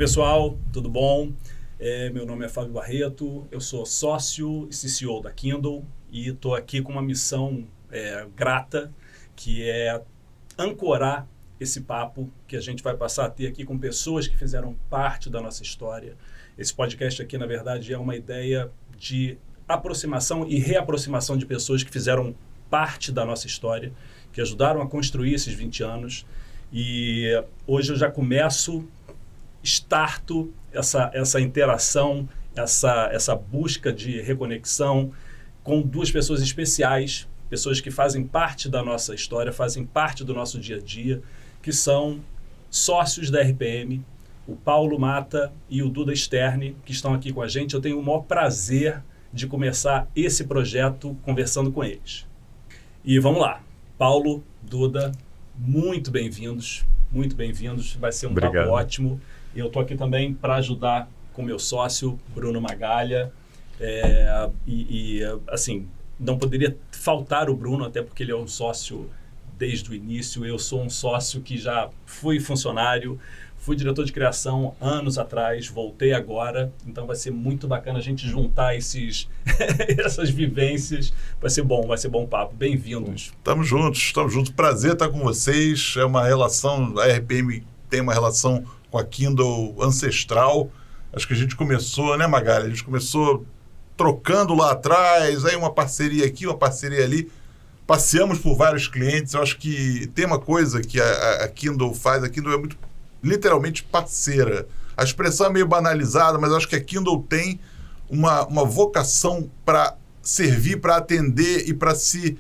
pessoal, tudo bom? Meu nome é Fábio Barreto, eu sou sócio e CCO da Kindle e estou aqui com uma missão grata, que é ancorar esse papo que a gente vai passar a ter aqui com pessoas que fizeram parte da nossa história. Esse podcast aqui, na verdade, é uma ideia de aproximação e reaproximação de pessoas que fizeram parte da nossa história, que ajudaram a construir esses 20 anos. E hoje eu já starto essa interação, essa busca de reconexão com duas pessoas especiais, pessoas que fazem parte da nossa história, fazem parte do nosso dia a dia, que são sócios da RPM, o Paulo Mata e o Duda Stern, que estão aqui com a gente. Eu tenho o maior prazer de começar esse projeto conversando com eles. E vamos lá, Paulo, Duda, muito bem-vindos, vai ser um papo ótimo. Eu estou aqui também para ajudar com meu sócio, Bruno Magalha, assim, não poderia faltar o Bruno, até porque ele é um sócio desde o início. Eu sou um sócio que já fui funcionário, fui diretor de criação anos atrás, voltei agora, então vai ser muito bacana a gente juntar essas vivências. Vai ser bom papo. Bem-vindos. Estamos juntos. Prazer estar com vocês. É uma relação, a RPM tem uma relação com a Kindle ancestral. Acho que a gente começou, né, Magalha? A gente começou trocando lá atrás, aí uma parceria aqui, uma parceria ali. Passeamos por vários clientes. Eu acho que tem uma coisa que a Kindle faz, a Kindle é muito, literalmente, parceira. A expressão é meio banalizada, mas eu acho que a Kindle tem uma vocação para servir, para atender e para se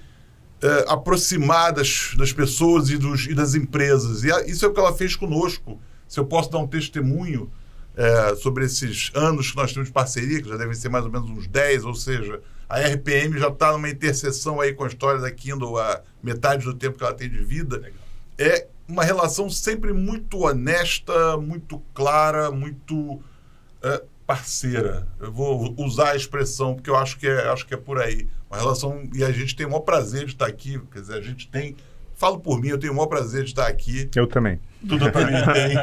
aproximar das pessoas e das empresas. E isso é o que ela fez conosco. Se eu posso dar um testemunho sobre esses anos que nós temos de parceria, que já devem ser mais ou menos uns 10, ou seja, a RPM já está numa interseção aí com a história da Kindle há metade do tempo que ela tem de vida. Legal. É uma relação sempre muito honesta, muito clara, muito parceira. Eu vou usar a expressão, porque eu acho que é por aí. Uma relação, e a gente tem o maior prazer de estar aqui, quer dizer, a gente tem... Falo por mim, eu tenho o maior prazer de estar aqui. Eu também. Tudo também tem.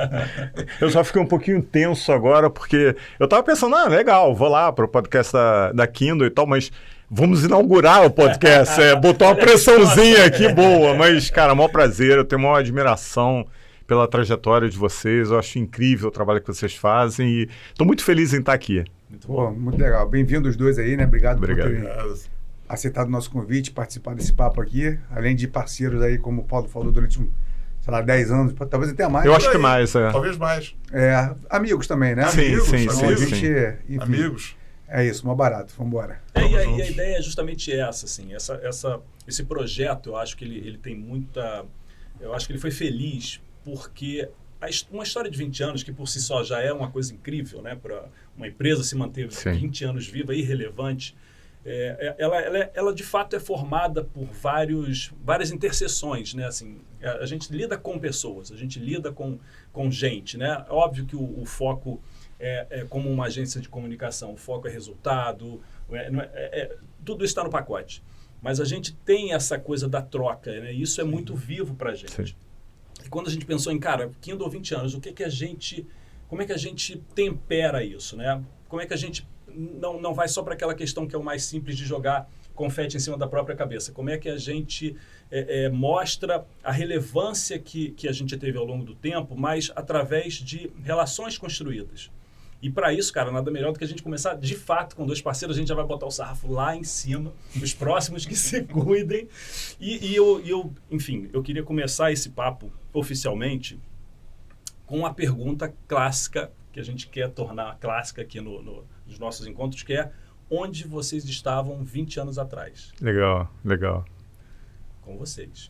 Eu só fiquei um pouquinho tenso agora, porque eu tava pensando, legal, vou lá para o podcast da Kindle e tal, mas vamos inaugurar o podcast, botar uma pressãozinha aqui boa. Mas, cara, maior prazer, eu tenho maior admiração pela trajetória de vocês, eu acho incrível o trabalho que vocês fazem e estou muito feliz em estar aqui. Muito legal. Bem-vindos os dois aí, né? Obrigado. Por terem aceitado o nosso convite, participar desse papo aqui, além de parceiros aí, como o Paulo falou, durante 10 anos, talvez até mais. Eu acho que mais, Talvez mais. Amigos também, né? Sim. Enfim, amigos. É isso, mó barato, vamos embora. E a ideia é justamente essa, assim, esse projeto, eu acho que ele tem muita... Eu acho que ele foi feliz porque uma história de 20 anos, que por si só já é uma coisa incrível, né? Para uma empresa se manter 20 anos viva e relevante, ela de fato é formada por várias interseções, né? Assim, a gente lida com pessoas, a gente lida com gente, né? Óbvio que o foco é como uma agência de comunicação, o foco é resultado, tudo está no pacote. Mas a gente tem essa coisa da troca, né? E isso é muito vivo para a gente. Sim. E quando a gente pensou em, Kindle 20 anos, como é que a gente tempera isso, né? Como é que a gente não vai só para aquela questão que é o mais simples de jogar confete em cima da própria cabeça? Como é que a gente mostra a relevância que a gente teve ao longo do tempo, mas através de relações construídas? E para isso, cara, nada melhor do que a gente começar de fato com dois parceiros. A gente já vai botar o sarrafo lá em cima, os próximos que se cuidem. Enfim, eu queria começar esse papo oficialmente com a pergunta clássica que a gente quer tornar clássica aqui nos nossos encontros, que é: onde vocês estavam 20 anos atrás? Legal. Com vocês.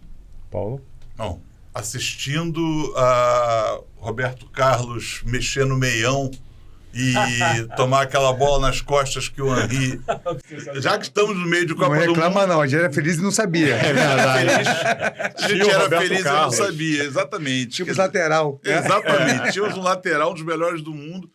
Paulo? Bom, assistindo a Roberto Carlos mexer no meião e tomar aquela bola nas costas que o Henry... Já que estamos no meio de Copa do Mundo... Não reclama não, a gente era feliz e não sabia. É verdade. A gente era feliz e não sabia, exatamente. Tipo lateral. Exatamente. Tínhamos um lateral, um dos melhores do mundo.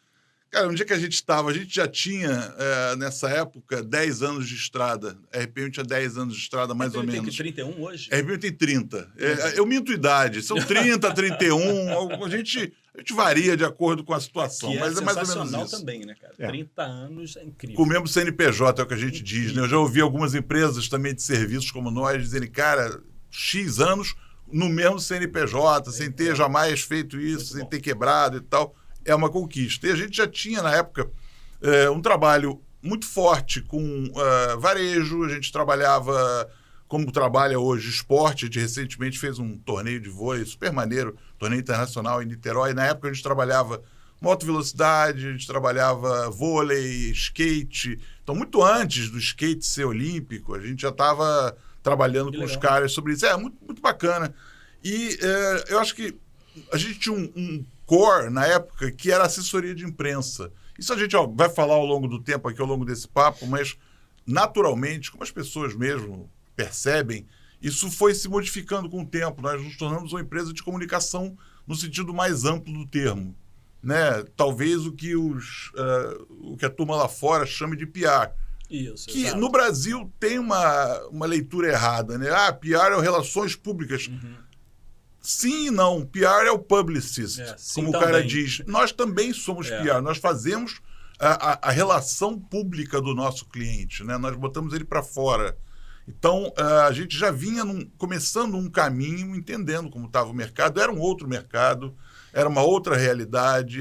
Cara, onde é que a gente estava? A gente já tinha, nessa época, 10 anos de estrada. A RPM tinha 10 anos de estrada, mais ou menos. Tem 31 hoje? A RPM tem 30. Eu minto idade. São 30, 31. A gente varia de acordo com a situação. Que mas é mais ou menos sensacional isso. também, né, cara? 30 anos é incrível. Com o mesmo CNPJ, é o que a gente diz. Né? Eu já ouvi algumas empresas também de serviços como nós dizerem, cara, X anos no mesmo CNPJ, sem ter jamais feito isso, sem ter quebrado e tal. É uma conquista. E a gente já tinha, na época, um trabalho muito forte com varejo. A gente trabalhava, como trabalha hoje, esporte. A gente recentemente fez um torneio de vôlei super maneiro, torneio internacional em Niterói. Na época, a gente trabalhava moto velocidade, a gente trabalhava vôlei, skate. Então, muito antes do skate ser olímpico, a gente já estava trabalhando com os caras sobre isso. Muito, muito bacana. E eu acho que a gente tinha um core, na época, que era assessoria de imprensa. Isso a gente vai falar ao longo do tempo aqui, ao longo desse papo, mas, naturalmente, como as pessoas mesmo percebem, isso foi se modificando com o tempo. Nós nos tornamos uma empresa de comunicação no sentido mais amplo do termo. Né? Talvez o que a turma lá fora chame de PR. Isso, que exato. No Brasil tem uma leitura errada. Né? PR é relações públicas. Sim e não. PR é o publicist, como o cara diz. Nós também somos PR. Nós fazemos a relação pública do nosso cliente. Né? Nós botamos ele para fora. Então, a gente já vinha começando um caminho, entendendo como estava o mercado. Era um outro mercado, era uma outra realidade,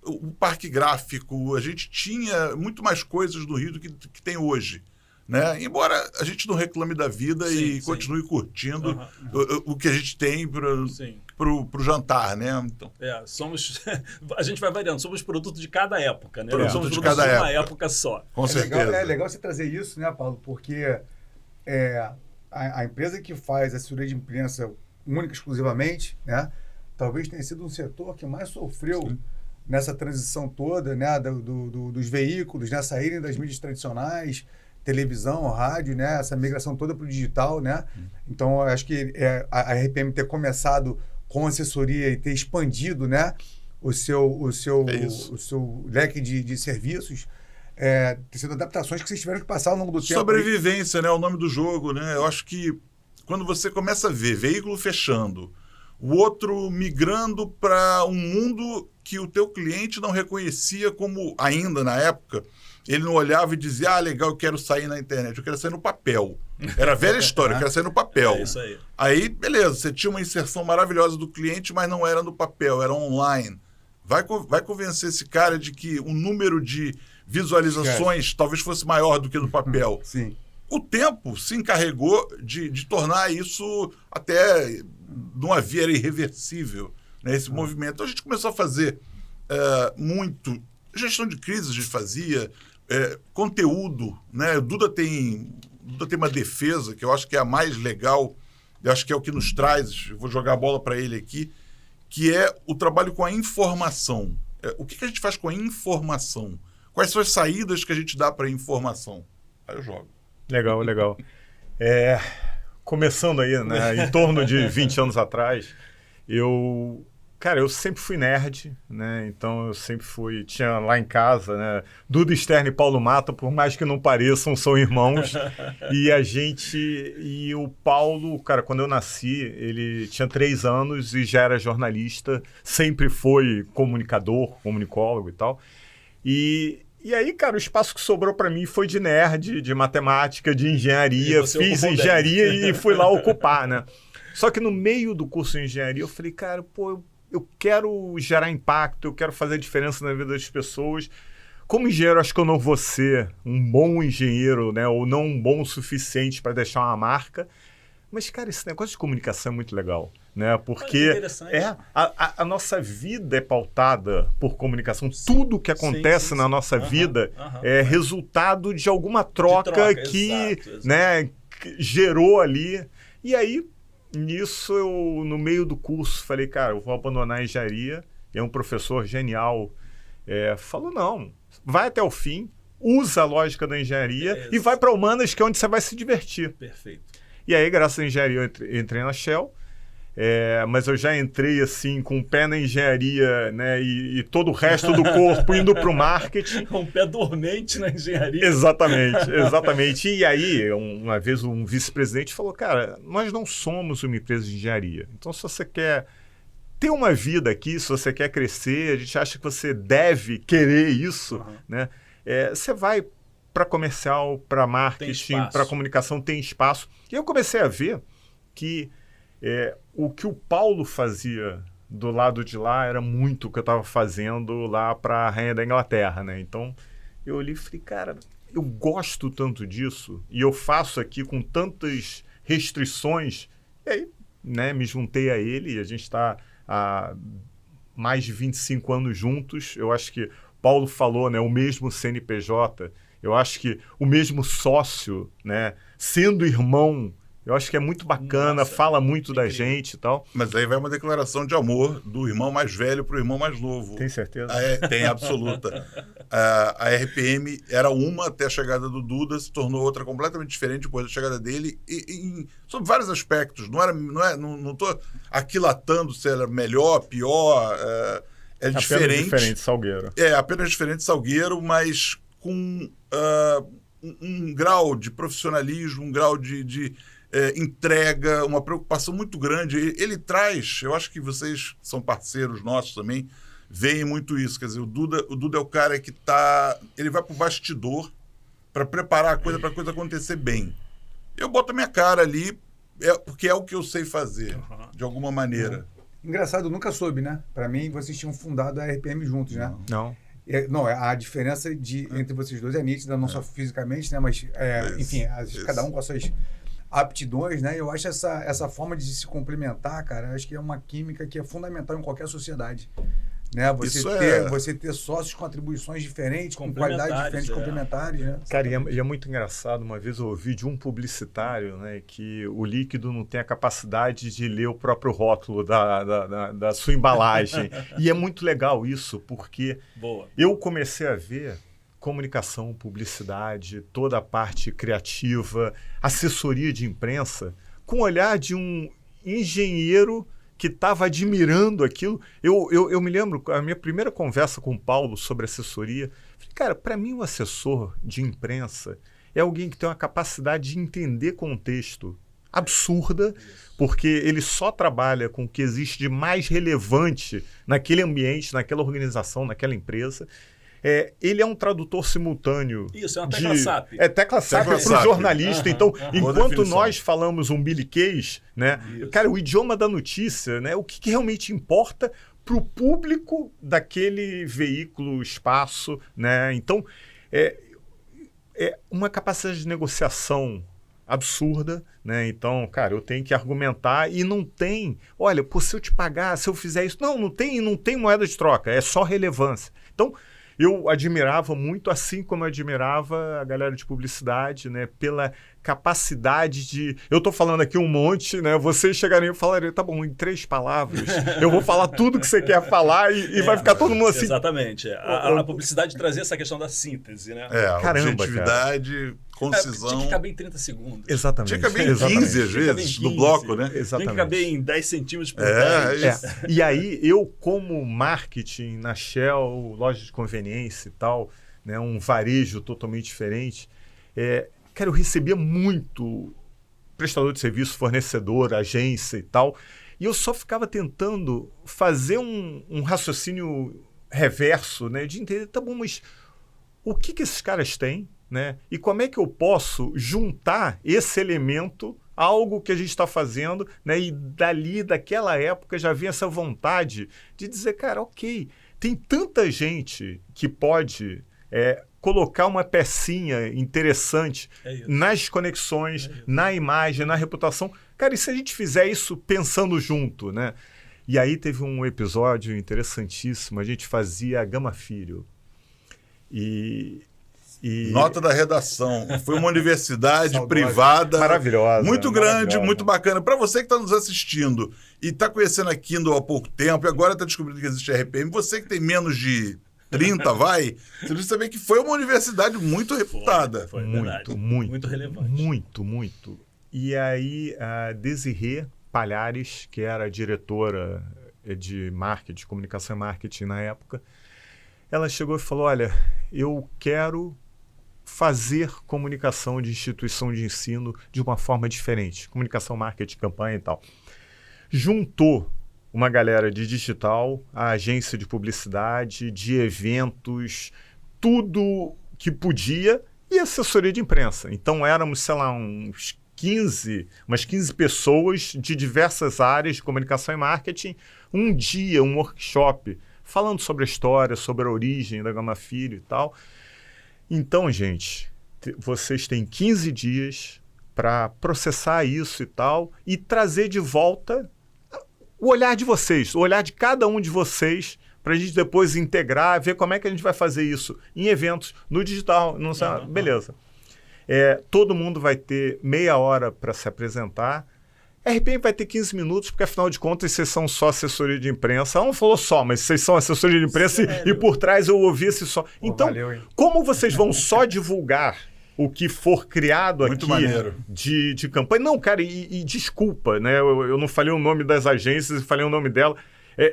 o parque gráfico. A gente tinha muito mais coisas no Rio do que tem hoje. Né? Embora a gente não reclame da vida e continue curtindo o que a gente tem pro jantar, né? Então. A gente vai variando, somos produto de cada época, né? Produto somos de produto cada de uma época só. Com certeza. É legal você trazer isso, né, Paulo? Porque a empresa que faz assessoria de imprensa única, exclusivamente, né? Talvez tenha sido um setor que mais sofreu nessa transição toda, né? Dos veículos, né? Saírem das mídias tradicionais, televisão, rádio, né? Essa migração toda para o digital, né? Então, eu acho que a RPM ter começado com assessoria e ter expandido, né? o seu leque de serviços, ter sido adaptações que vocês tiveram que passar ao longo do tempo. Sobrevivência, né? É o nome do jogo, né? Eu acho que quando você começa a ver veículo fechando, o outro migrando para um mundo que o teu cliente não reconhecia como, ainda na época, ele não olhava e dizia, legal, eu quero sair na internet, eu quero sair no papel. Era a velha história, eu quero sair no papel. É isso aí. Aí, beleza, você tinha uma inserção maravilhosa do cliente, mas não era no papel, era online. Vai convencer esse cara de que o número de visualizações talvez fosse maior do que no papel. Sim. O tempo se encarregou de tornar isso até numa via irreversível, né, esse movimento. Então a gente começou a fazer muito gestão de crise, a gente fazia conteúdo, né? O Duda tem uma defesa que eu acho que é a mais legal, eu acho que é o que nos traz, eu vou jogar a bola para ele aqui, que é o trabalho com a informação. O que a gente faz com a informação? Quais são as saídas que a gente dá para a informação? Aí eu jogo. Legal. Começando aí, né, em torno de 20 anos atrás, eu sempre fui nerd, né? Então eu sempre tinha lá em casa, né, Duda Stern e Paulo Mata, por mais que não pareçam, são irmãos. E o Paulo, cara, quando eu nasci, ele tinha 3 anos e já era jornalista, sempre foi comunicador, comunicólogo e tal. E aí, cara, o espaço que sobrou para mim foi de nerd, de matemática, de engenharia. Fiz engenharia e fui lá ocupar, né? Só que no meio do curso de engenharia eu falei, cara, eu quero gerar impacto, eu quero fazer diferença na vida das pessoas. Como engenheiro, acho que eu não vou ser um bom engenheiro, né? Ou não um bom o suficiente para deixar uma marca. Mas, cara, esse negócio de comunicação é muito legal, né? Porque a nossa vida é pautada por comunicação. Tudo que acontece na nossa vida é resultado de alguma troca que, exato. Né, que gerou ali. E aí, nisso, eu, no meio do curso, falei, cara, eu vou abandonar a engenharia. E um professor genial falou, não, vai até o fim, usa a lógica da engenharia e vai para humanas, que é onde você vai se divertir. Perfeito. E aí, graças à engenharia, eu entrei na Shell. mas eu já entrei assim com o pé na engenharia, né, e todo o resto do corpo indo para o marketing. Um pé dormente na engenharia. Exatamente. E aí, uma vez um vice-presidente falou, cara, nós não somos uma empresa de engenharia. Então, se você quer ter uma vida aqui, se você quer crescer, a gente acha que você deve querer isso, né? Você vai para comercial, para marketing, para comunicação, tem espaço. E eu comecei a ver que o que o Paulo fazia do lado de lá era muito o que eu estava fazendo lá para a Rainha da Inglaterra, né? Então, eu olhei e falei, cara, eu gosto tanto disso e eu faço aqui com tantas restrições. E aí, né, me juntei a ele e a gente está há mais de 25 anos juntos. Eu acho que Paulo falou, né, o mesmo CNPJ, eu acho que o mesmo sócio, né, sendo irmão, eu acho que é muito bacana, fala muito da gente e tal. Mas aí vai uma declaração de amor do irmão mais velho para o irmão mais novo. Tem certeza? Tem, absoluta. A RPM era uma até a chegada do Duda, se tornou outra completamente diferente depois da chegada dele, sobre vários aspectos. Não estou aquilatando se era melhor, pior, é diferente. Apenas diferente, Salgueiro. Apenas diferente, Salgueiro, mas com um grau de profissionalismo, um grau de entrega, uma preocupação muito grande. Ele traz, eu acho que vocês são parceiros nossos também, veem muito isso. Quer dizer, o Duda é o cara que ele vai pro bastidor para preparar a coisa, para a coisa acontecer bem. Eu boto a minha cara ali, porque é o que eu sei fazer, de alguma maneira. Engraçado, eu nunca soube, né? Para mim, vocês tinham fundado a RPM juntos, né? Não. Não, a diferença entre vocês dois é nítida, não só fisicamente, né? Mas, enfim, cada um com as suas aptidões, né? Eu acho essa forma de se complementar, cara, acho que é uma química que é fundamental em qualquer sociedade. Né? Você ter sócios com atribuições diferentes, com qualidades diferentes, complementares, né? Cara, e é muito engraçado, uma vez eu ouvi de um publicitário, né, que o líquido não tem a capacidade de ler o próprio rótulo da sua embalagem. E é muito legal isso, porque eu comecei a ver comunicação, publicidade, toda a parte criativa, assessoria de imprensa, com o olhar de um engenheiro que estava admirando aquilo. Eu me lembro, a minha primeira conversa com o Paulo sobre assessoria, falei, cara, para mim um assessor de imprensa é alguém que tem uma capacidade de entender contexto absurda, porque ele só trabalha com o que existe de mais relevante naquele ambiente, naquela organização, naquela empresa. Ele é um tradutor simultâneo. Isso, é uma tecla SAP. Tecla SAP para o jornalista. Então, enquanto nós falamos umbiliquês, né, cara, o idioma da notícia, né, o que realmente importa para o público daquele veículo, espaço, né? Então, é uma capacidade de negociação absurda, né? Então, cara, eu tenho que argumentar e não tem, olha, se eu te pagar, se eu fizer isso, não tem moeda de troca, é só relevância. Então, eu admirava muito, assim como eu admirava a galera de publicidade, né, pela capacidade de... Eu estou falando aqui um monte, né? Vocês chegariam e falariam, tá bom, em 3 palavras, eu vou falar tudo que você quer falar e vai ficar todo mundo assim... Exatamente. A publicidade trazia essa questão da síntese, né? Caramba, objetividade, concisão... Tinha que caber em 30 segundos. Exatamente. Tinha que caber em 15, às vezes, no bloco, né? Exatamente. Tinha que caber em 10 centímetros por 10. E aí, eu, como marketing na Shell, loja de conveniência e tal, né, um varejo totalmente diferente, cara, eu recebia muito prestador de serviço, fornecedor, agência e tal, e eu só ficava tentando fazer um raciocínio reverso, né, de entender, tá bom, mas o que esses caras têm, né, e como é que eu posso juntar esse elemento a algo que a gente está fazendo, né, e daquela época já vinha essa vontade de dizer, cara, ok, tem tanta gente que pode... colocar uma pecinha interessante nas conexões, na imagem, na reputação. Cara, e se a gente fizer isso pensando junto, né? E aí teve um episódio interessantíssimo, a gente fazia a Gama Filho. Nota da redação. Foi uma universidade privada. Maravilhosa. Muito grande, muito bacana. Para você que está nos assistindo e está conhecendo a Kindle há pouco tempo e agora está descobrindo que existe RPM, você que tem menos de 30, você precisa saber que foi uma universidade muito reputada. Foi muito relevante. Muito. E aí a Desirê, Palhares, que era a diretora de marketing, de comunicação e marketing na época. Ela chegou e falou, olha, eu quero fazer comunicação de instituição de ensino de uma forma diferente. Comunicação, marketing, campanha e tal. Juntou uma galera de digital, a agência de publicidade, de eventos, tudo que podia, e assessoria de imprensa. Então éramos, sei lá, umas 15 pessoas de diversas áreas de comunicação e marketing, um dia, um workshop, falando sobre a história, sobre a origem da Gama Filho e tal. Então, gente, vocês têm 15 dias para processar isso e tal e trazer de volta o olhar de vocês, o olhar de cada um de vocês, para a gente depois integrar, ver como é que a gente vai fazer isso em eventos, no digital, não sei, beleza. Todo mundo vai ter meia hora para se apresentar. A RPM vai ter 15 minutos, porque afinal de contas vocês são só assessoria de imprensa. Ela não falou só, mas vocês são assessoria de imprensa e por trás eu ouvi esse só. Então, valeu, como vocês vão só divulgar o que for criado muito aqui de campanha? Não, cara, e desculpa, né? Eu não falei o nome das agências e falei o nome dela.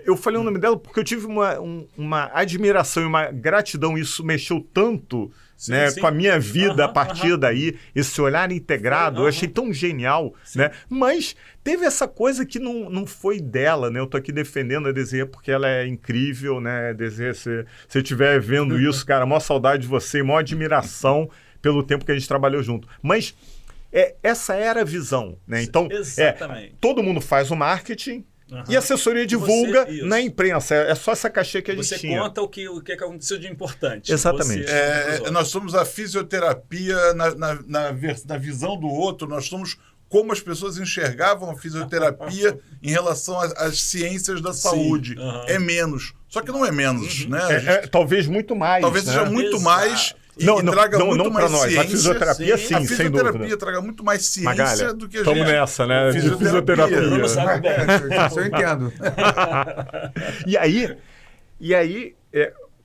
Eu falei o nome dela porque eu tive uma admiração e uma gratidão. Isso mexeu tanto sim. Com a minha vida a partir daí. Esse olhar integrado, eu achei tão genial. Né? Mas teve essa coisa que não foi dela. Né? Eu estou aqui defendendo a Desirê porque ela é incrível. Né? Desirê, se você estiver vendo isso, cara, maior saudade de você, maior admiração pelo tempo que a gente trabalhou junto. Mas essa era a visão. Né? Então, todo mundo faz o marketing, e a assessoria divulga na imprensa. É só essa caixinha que a gente tinha. Você conta o que aconteceu de importante. Exatamente. Nós somos a fisioterapia na visão do outro. Nós somos como as pessoas enxergavam a fisioterapia em relação às ciências da saúde. É menos. Só que não é menos. Né? Talvez muito mais. Talvez seja muito mais... Não para nós. Ciência, a fisioterapia, sim, sem dúvida. A fisioterapia traga muito mais ciência Magalha, do que a gente... Estamos nessa, né? De fisioterapia. Isso eu entendo. E aí,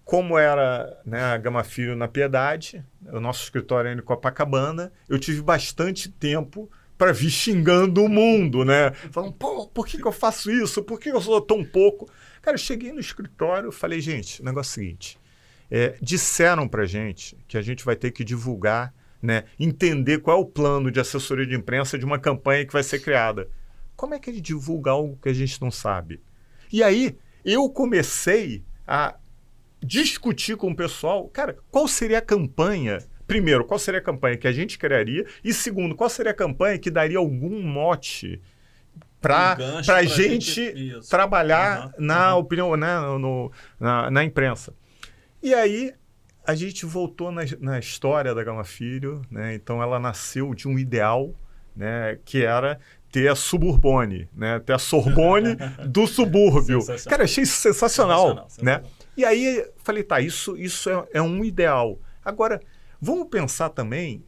como era, né, a Gama Filho na Piedade, o nosso escritório ainda em Copacabana, eu tive bastante tempo para vir xingando o mundo, né? Falando, por que eu faço isso? Por que eu sou tão pouco? Cara, eu cheguei no escritório e falei, gente, o negócio é o seguinte... disseram para a gente que a gente vai ter que divulgar, né, entender qual é o plano de assessoria de imprensa de uma campanha que vai ser criada. Como é que ele divulga algo que a gente não sabe? E aí eu comecei a discutir com o pessoal, cara, qual seria a campanha? Primeiro, qual seria a campanha que a gente criaria? E segundo, qual seria a campanha que daria algum mote para a gente trabalhar na opinião, né, na imprensa? E aí, a gente voltou na história da Gama Filho, né? Então ela nasceu de um ideal, né, que era ter a Suburbone, né, ter a Sorbonne do subúrbio. Cara, achei isso sensacional. Né? E aí, falei, tá, isso é um ideal. Agora, vamos pensar também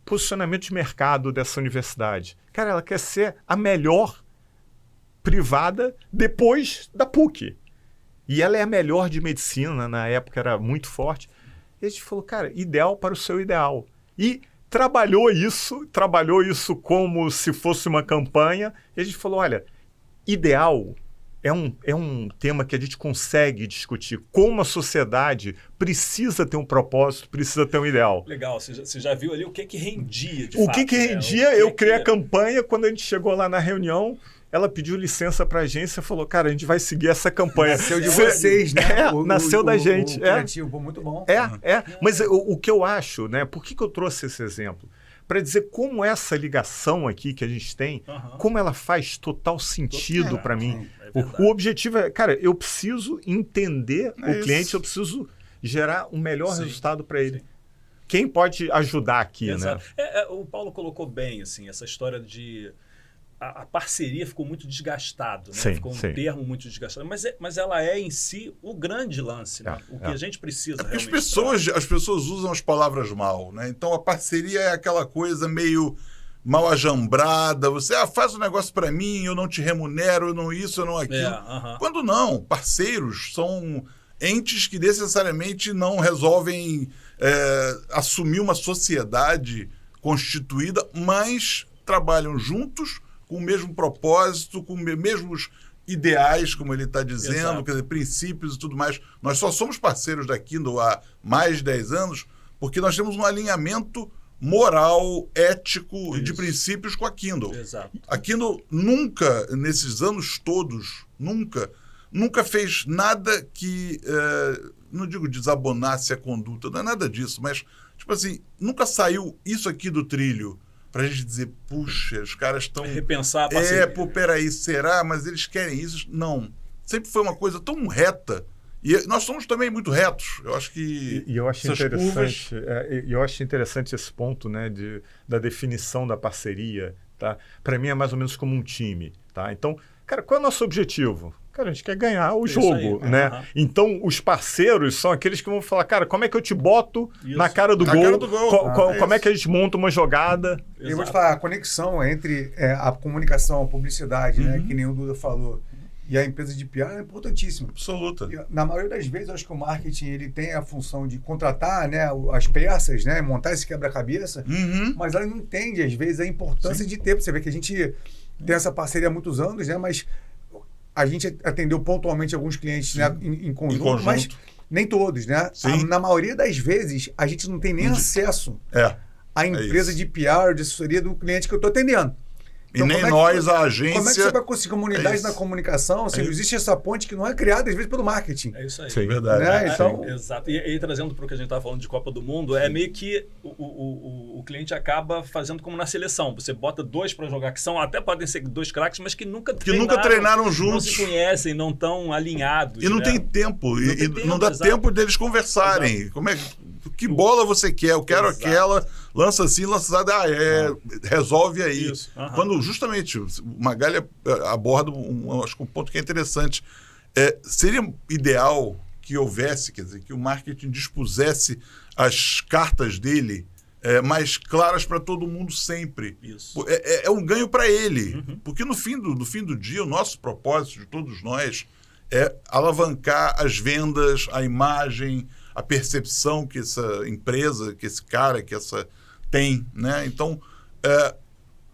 posicionamento de mercado dessa universidade. Cara, ela quer ser a melhor privada depois da PUC. E ela é a melhor de medicina, na época era muito forte. E a gente falou, cara, ideal para o seu ideal. E trabalhou isso como se fosse uma campanha. E a gente falou, olha, ideal é um tema que a gente consegue discutir. Como a sociedade precisa ter um propósito, precisa ter um ideal. Legal, você já viu ali o que rendia de fato. O que rendia, eu criei a campanha, quando a gente chegou lá na reunião... Ela pediu licença para a agência e falou, cara, a gente vai seguir essa campanha. Nasceu de vocês, né? Nasceu da gente. O criativo, muito bom. Mas o que eu acho, né? Por que eu trouxe esse exemplo? Para dizer como essa ligação aqui que a gente tem, como ela faz total sentido para mim. O objetivo é, cara, eu preciso entender o cliente, eu preciso gerar um melhor resultado para ele. Sim. Quem pode ajudar aqui, né? O Paulo colocou bem, assim, essa história de... A parceria ficou muito desgastado, né? Ficou um termo muito desgastado, mas ela é em si o grande lance, né? O que a gente precisa realmente. As pessoas usam as palavras mal, né? Então a parceria é aquela coisa meio mal ajambrada, você faz um negócio para mim, eu não te remunero, eu não isso, eu não aquilo. Quando não, parceiros são entes que necessariamente não resolvem assumir uma sociedade constituída, mas trabalham juntos com o mesmo propósito, com os mesmos ideais, como ele está dizendo, Exato. quer dizer, princípios e tudo mais. Nós só somos parceiros da Kindle há mais de 10 anos porque nós temos um alinhamento moral, ético, de princípios com a Kindle. Exato. A Kindle nunca, nesses anos todos, nunca fez nada que, não digo desabonasse a conduta, não é nada disso, mas, tipo assim, nunca saiu isso aqui do trilho pra gente dizer, puxa, os caras estão... Repensar a parceria. Peraí, será? Mas eles querem isso? Não. Sempre foi uma coisa tão reta. E nós somos também muito retos. Eu acho que E eu acho essas interessante, curvas... eu acho interessante esse ponto, né, da definição da parceria, tá? Para mim é mais ou menos como um time, tá? Então, cara, qual é o nosso objetivo? Cara, a gente quer ganhar o jogo, aí, né? Então, os parceiros são aqueles que vão falar, cara, como é que eu te boto na cara do Na gol? cara do gol. Como é que a gente monta uma jogada? Eu vou te falar, a conexão entre a comunicação, a publicidade, né, que nem o Duda falou, e a empresa de PR é importantíssima. Absoluta. E, na maioria das vezes, eu acho que o marketing ele tem a função de contratar, né, as peças, né, montar esse quebra-cabeça, mas ela não entende, às vezes, a importância de ter. Você vê que a gente tem essa parceria há muitos anos, né, mas a gente atendeu pontualmente alguns clientes, né, em conjunto, mas nem todos, né? Na maioria das vezes, a gente não tem nem acesso à empresa de PR, de assessoria do cliente que eu estou atendendo. Então, e nem nós, a agência... Como é que você vai conseguir comunidade na comunicação se não existe essa ponte que não é criada, às vezes, pelo marketing? É isso aí. Sim, verdade. Né? Então... Exato. E trazendo para o que a gente estava falando de Copa do Mundo, é meio que o cliente acaba fazendo como na seleção. Você bota 2 para jogar, que são até podem ser 2 craques, mas que nunca treinaram juntos. Não se conhecem, não estão alinhados. E não tem tempo. Não dá tempo deles conversarem. Como é que bola você quer? Eu quero aquela... Lança assim, lança resolve aí. Quando justamente o Magali aborda acho que um ponto que é interessante. Seria ideal que houvesse, quer dizer, que o marketing dispusesse as cartas dele mais claras para todo mundo sempre. Isso. É um ganho para ele. Porque no fim do dia, o nosso propósito de todos nós é alavancar as vendas, a imagem, a percepção que essa empresa, que esse cara, que essa tem, né? Então,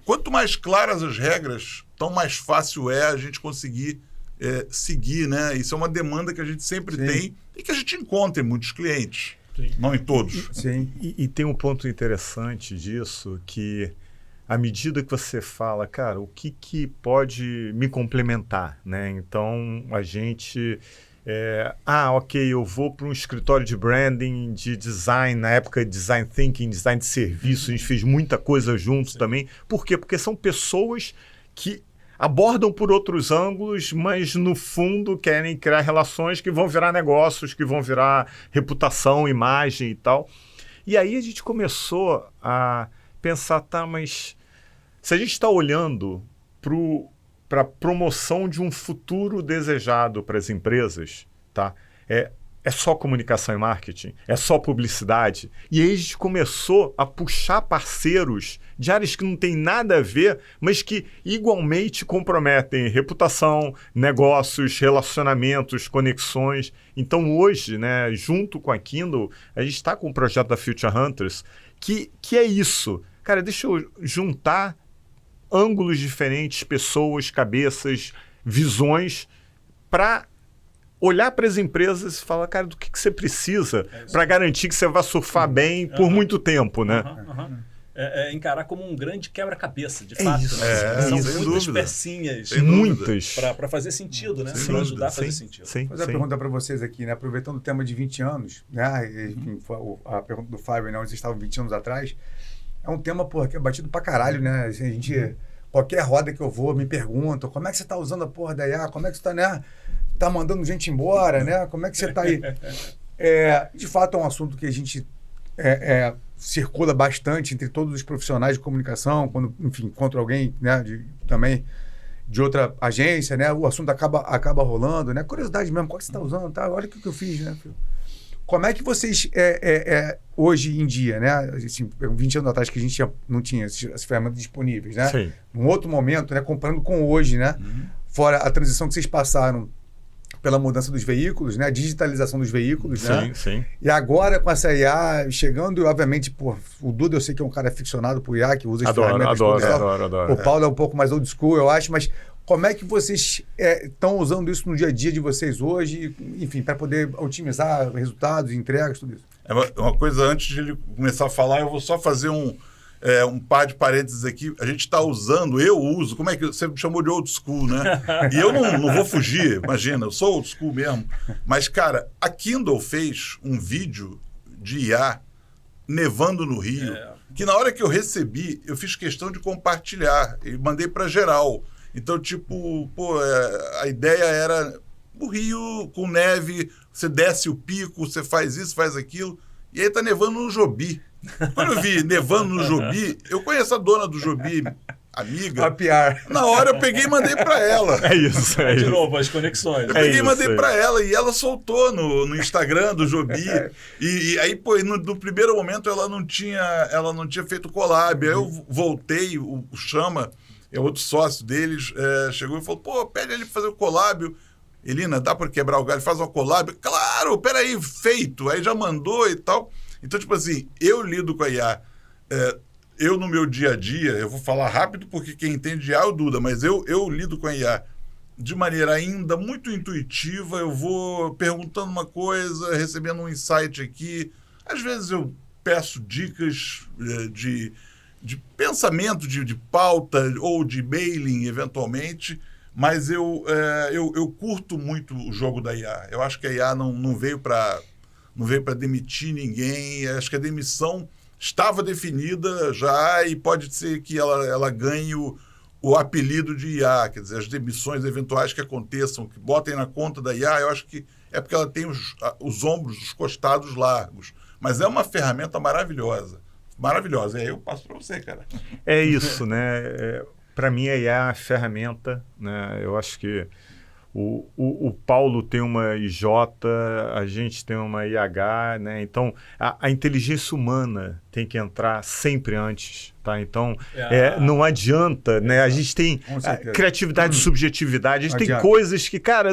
quanto mais claras as regras, tão mais fácil é a gente conseguir seguir, né? Isso é uma demanda que a gente sempre tem e que a gente encontra em muitos clientes, não em todos. E tem um ponto interessante disso, que à medida que você fala, cara, o que pode me complementar, né? Então, a gente... ok, eu vou para um escritório de branding, de design, na época de design thinking, design de serviço, a gente fez muita coisa juntos também. Por quê? Porque são pessoas que abordam por outros ângulos, mas no fundo querem criar relações que vão virar negócios, que vão virar reputação, imagem e tal. E aí a gente começou a pensar, tá, mas se a gente está olhando para a promoção de um futuro desejado para as empresas, tá? É só comunicação e marketing, é só publicidade. E aí a gente começou a puxar parceiros de áreas que não tem nada a ver, mas que igualmente comprometem reputação, negócios, relacionamentos, conexões. Então hoje, né, junto com a Kindle, a gente está com o projeto da Future Hunters, que é isso. Cara, deixa eu juntar ângulos diferentes, pessoas, cabeças, visões, para olhar para as empresas e falar, cara, do que você precisa para garantir que você vai surfar bem por muito tempo, né? Encarar como um grande quebra-cabeça, de fato. Isso. Né? São muitas dúvida. pecinhas. Muitas. Para fazer sentido, né? Para ajudar a fazer sentido. Sim, vou fazer uma pergunta para vocês aqui, né? Aproveitando o tema de 20 anos, né? A pergunta do Fábio, né? Onde vocês estavam 20 anos atrás. É um tema, que é batido pra caralho, né? Assim, a gente, qualquer roda que eu vou, me perguntam, como é que você tá usando a porra da IA? Como é que você tá, né? Tá mandando gente embora, né? Como é que você tá aí? De fato, é um assunto que a gente circula bastante entre todos os profissionais de comunicação, quando, enfim, encontra alguém, né? Também de outra agência, né? O assunto acaba rolando, né? Curiosidade mesmo, qual que você tá usando? Tá? Olha o que eu fiz, né, filho? Como é que vocês, hoje em dia, né? Assim, 20 anos atrás que a gente não tinha as ferramentas disponíveis, né? Sim. Num outro momento, né? Comparando com hoje, né? Fora a transição que vocês passaram, pela mudança dos veículos, né? A digitalização dos veículos, né? Sim. E agora com essa IA chegando, e obviamente, pô, o Duda eu sei que é um cara aficionado por IA, que usa as ferramentas todas. Adoro. O Paulo é um pouco mais old school, eu acho, mas como é que vocês estão usando isso no dia a dia de vocês hoje, enfim, para poder otimizar resultados, entregas, tudo isso? Uma coisa, antes de ele começar a falar, eu vou só fazer um par de parênteses aqui. A gente está usando, eu uso, como é que você me chamou de old school, né? E eu não vou fugir, imagina, eu sou old school mesmo. Mas, cara, a Kindle fez um vídeo de IA nevando no Rio, que na hora que eu recebi, eu fiz questão de compartilhar e mandei para geral. Então, tipo, a ideia era o Rio com neve, você desce o pico, você faz isso, faz aquilo, e aí tá nevando no Jobi. Quando eu vi nevando no Jobi, eu conheço a dona do Jobi, amiga. A PR. Na hora eu peguei e mandei para ela. É isso. De novo, as conexões. Eu peguei e mandei para ela e ela soltou no Instagram do Jobi. E aí, pô, no primeiro momento ela não tinha feito collab. Aí eu voltei, o Chama, é outro sócio deles, chegou e falou, pô, pede ele para fazer o collab. Elina, dá para quebrar o galho? Faz uma collab? Claro, peraí, feito. Aí já mandou e tal. Então, tipo assim, eu lido com a IA. Eu, no meu dia a dia, eu vou falar rápido porque quem entende IA é o Duda, mas eu lido com a IA de maneira ainda muito intuitiva. Eu vou perguntando uma coisa, recebendo um insight aqui. Às vezes eu peço dicas de pensamento, de pauta ou de mailing, eventualmente, mas eu curto muito o jogo da IA. Eu acho que a IA não veio para demitir ninguém. Acho que a demissão estava definida já e pode ser que ela ganhe o apelido de IA. Quer dizer, as demissões eventuais que aconteçam, que botem na conta da IA, eu acho que é porque ela tem os ombros, os costados largos. Mas é uma ferramenta maravilhosa. Maravilhosa. E aí eu passo para você, cara. É isso, né? Para mim, a IA é uma ferramenta, né? Eu acho que o Paulo tem uma IJ, a gente tem uma IH, né? Então, a inteligência humana tem que entrar sempre antes, tá? Então, não adianta, né? A gente tem criatividade e subjetividade, a gente tem coisas que, cara,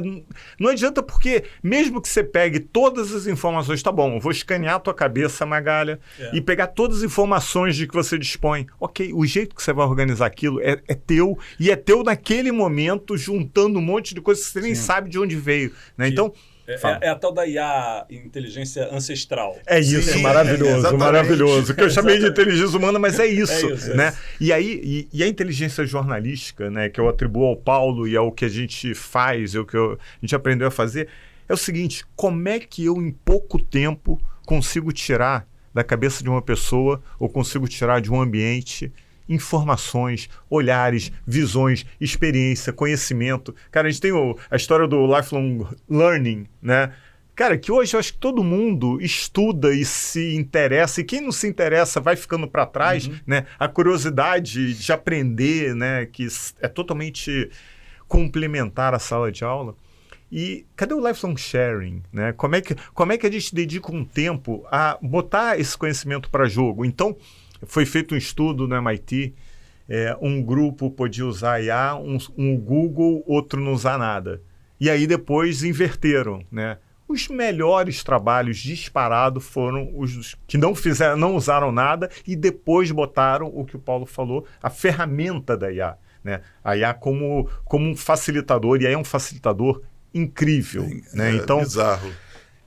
não adianta porque mesmo que você pegue todas as informações, tá bom, eu vou escanear a tua cabeça, Magalha, e pegar todas as informações de que você dispõe. Ok, o jeito que você vai organizar aquilo é teu, e é teu naquele momento, juntando um monte de coisas que você nem sabe de onde veio, né? Então, é a tal da IA, inteligência ancestral. É isso, Sim, maravilhoso, maravilhoso. Que eu chamei de inteligência humana, mas é isso, né? É. E a inteligência jornalística, né, que eu atribuo ao Paulo e ao que a gente faz, o que a gente aprendeu a fazer, é o seguinte: como é que eu, em pouco tempo, consigo tirar da cabeça de uma pessoa ou consigo tirar de um ambiente informações, olhares, visões, experiência, conhecimento. Cara, a gente tem a história do lifelong learning, né? Cara, que hoje eu acho que todo mundo estuda e se interessa, e quem não se interessa vai ficando para trás, né? A curiosidade de aprender, né? Que é totalmente complementar a sala de aula. E cadê o lifelong sharing, né? Como é que a gente dedica um tempo a botar esse conhecimento para jogo? Então, foi feito um estudo no MIT, um grupo podia usar IA, um Google, outro não usar nada. E aí depois inverteram, né? Os melhores trabalhos disparados foram os que não usaram nada e depois botaram o que o Paulo falou, a ferramenta da IA, né? A IA como um facilitador, e aí é um facilitador incrível, né? Então, bizarro.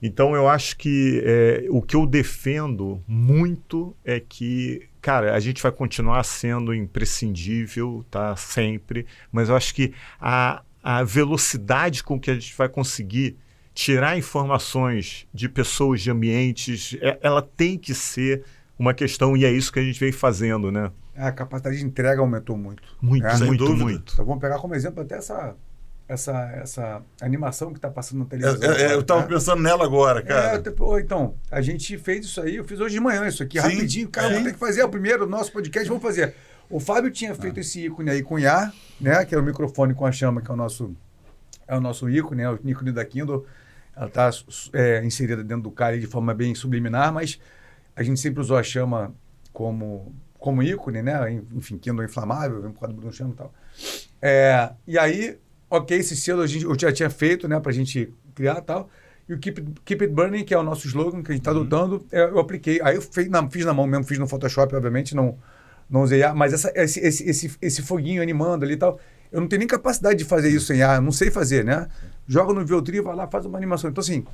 Então, eu acho que o que eu defendo muito é que, cara, a gente vai continuar sendo imprescindível, tá? Sempre, mas eu acho que a velocidade com que a gente vai conseguir tirar informações de pessoas, de ambientes, ela tem que ser uma questão, e é isso que a gente vem fazendo, né? A capacidade de entrega aumentou muito. Muito. Então, vamos pegar como exemplo até essa animação que está passando na televisão. Eu estava pensando nela agora, cara. Então, a gente fez isso aí, eu fiz hoje de manhã isso aqui, rapidinho. Cara, vamos ter que fazer o primeiro nosso podcast, vamos fazer. O Fábio tinha feito esse ícone aí com IA, né, que é o microfone com a chama, que é o nosso ícone, né, o ícone da Kindle. Ela está inserida dentro do cara de forma bem subliminar, mas a gente sempre usou a chama como ícone, né? Enfim, Kindle inflamável, vem por causa do Bruno Chama e tal. E aí, ok, esse selo eu já tinha feito, né, pra gente criar e tal. E o Keep It Burning, que é o nosso slogan que a gente está adotando, eu apliquei. Aí eu fiz na mão mesmo, fiz no Photoshop, obviamente, não usei IA, mas esse foguinho animando ali e tal, eu não tenho nem capacidade de fazer isso em IA, não sei fazer, né? Joga no VO3, vai lá, faz uma animação. Então, assim,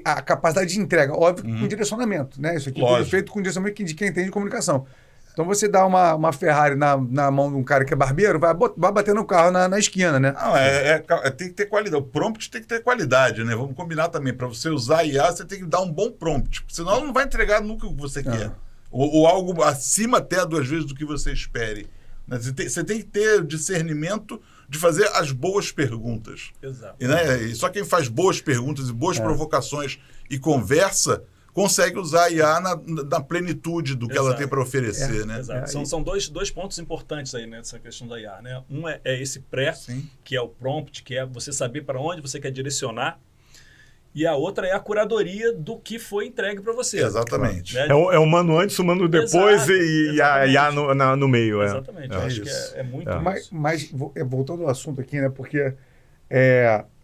a capacidade de entrega, óbvio, com direcionamento, né? Isso aqui é feito com direcionamento de quem entende de comunicação. Então, você dá uma Ferrari na mão de um cara que é barbeiro, vai bater no carro na esquina, né? Não, tem que ter qualidade. O prompt tem que ter qualidade, né? Vamos combinar também. Para você usar a IA, você tem que dar um bom prompt. Senão ela não vai entregar nunca o que você quer. Ou algo acima até 2 vezes do que você espere. Você tem que ter discernimento de fazer as boas perguntas. Exato. E só quem faz boas perguntas e boas provocações e conversa consegue usar a IA na plenitude do que ela tem para oferecer, né? Exato. São dois pontos importantes aí nessa questão da IA, né? Um é esse pré, que é o prompt, que é você saber para onde você quer direcionar. E a outra é a curadoria do que foi entregue para você. Exatamente. Né? É o mano antes, o mano depois e a IA no meio. Exatamente. Eu acho que é muito isso. Mas voltando ao assunto aqui, né? Porque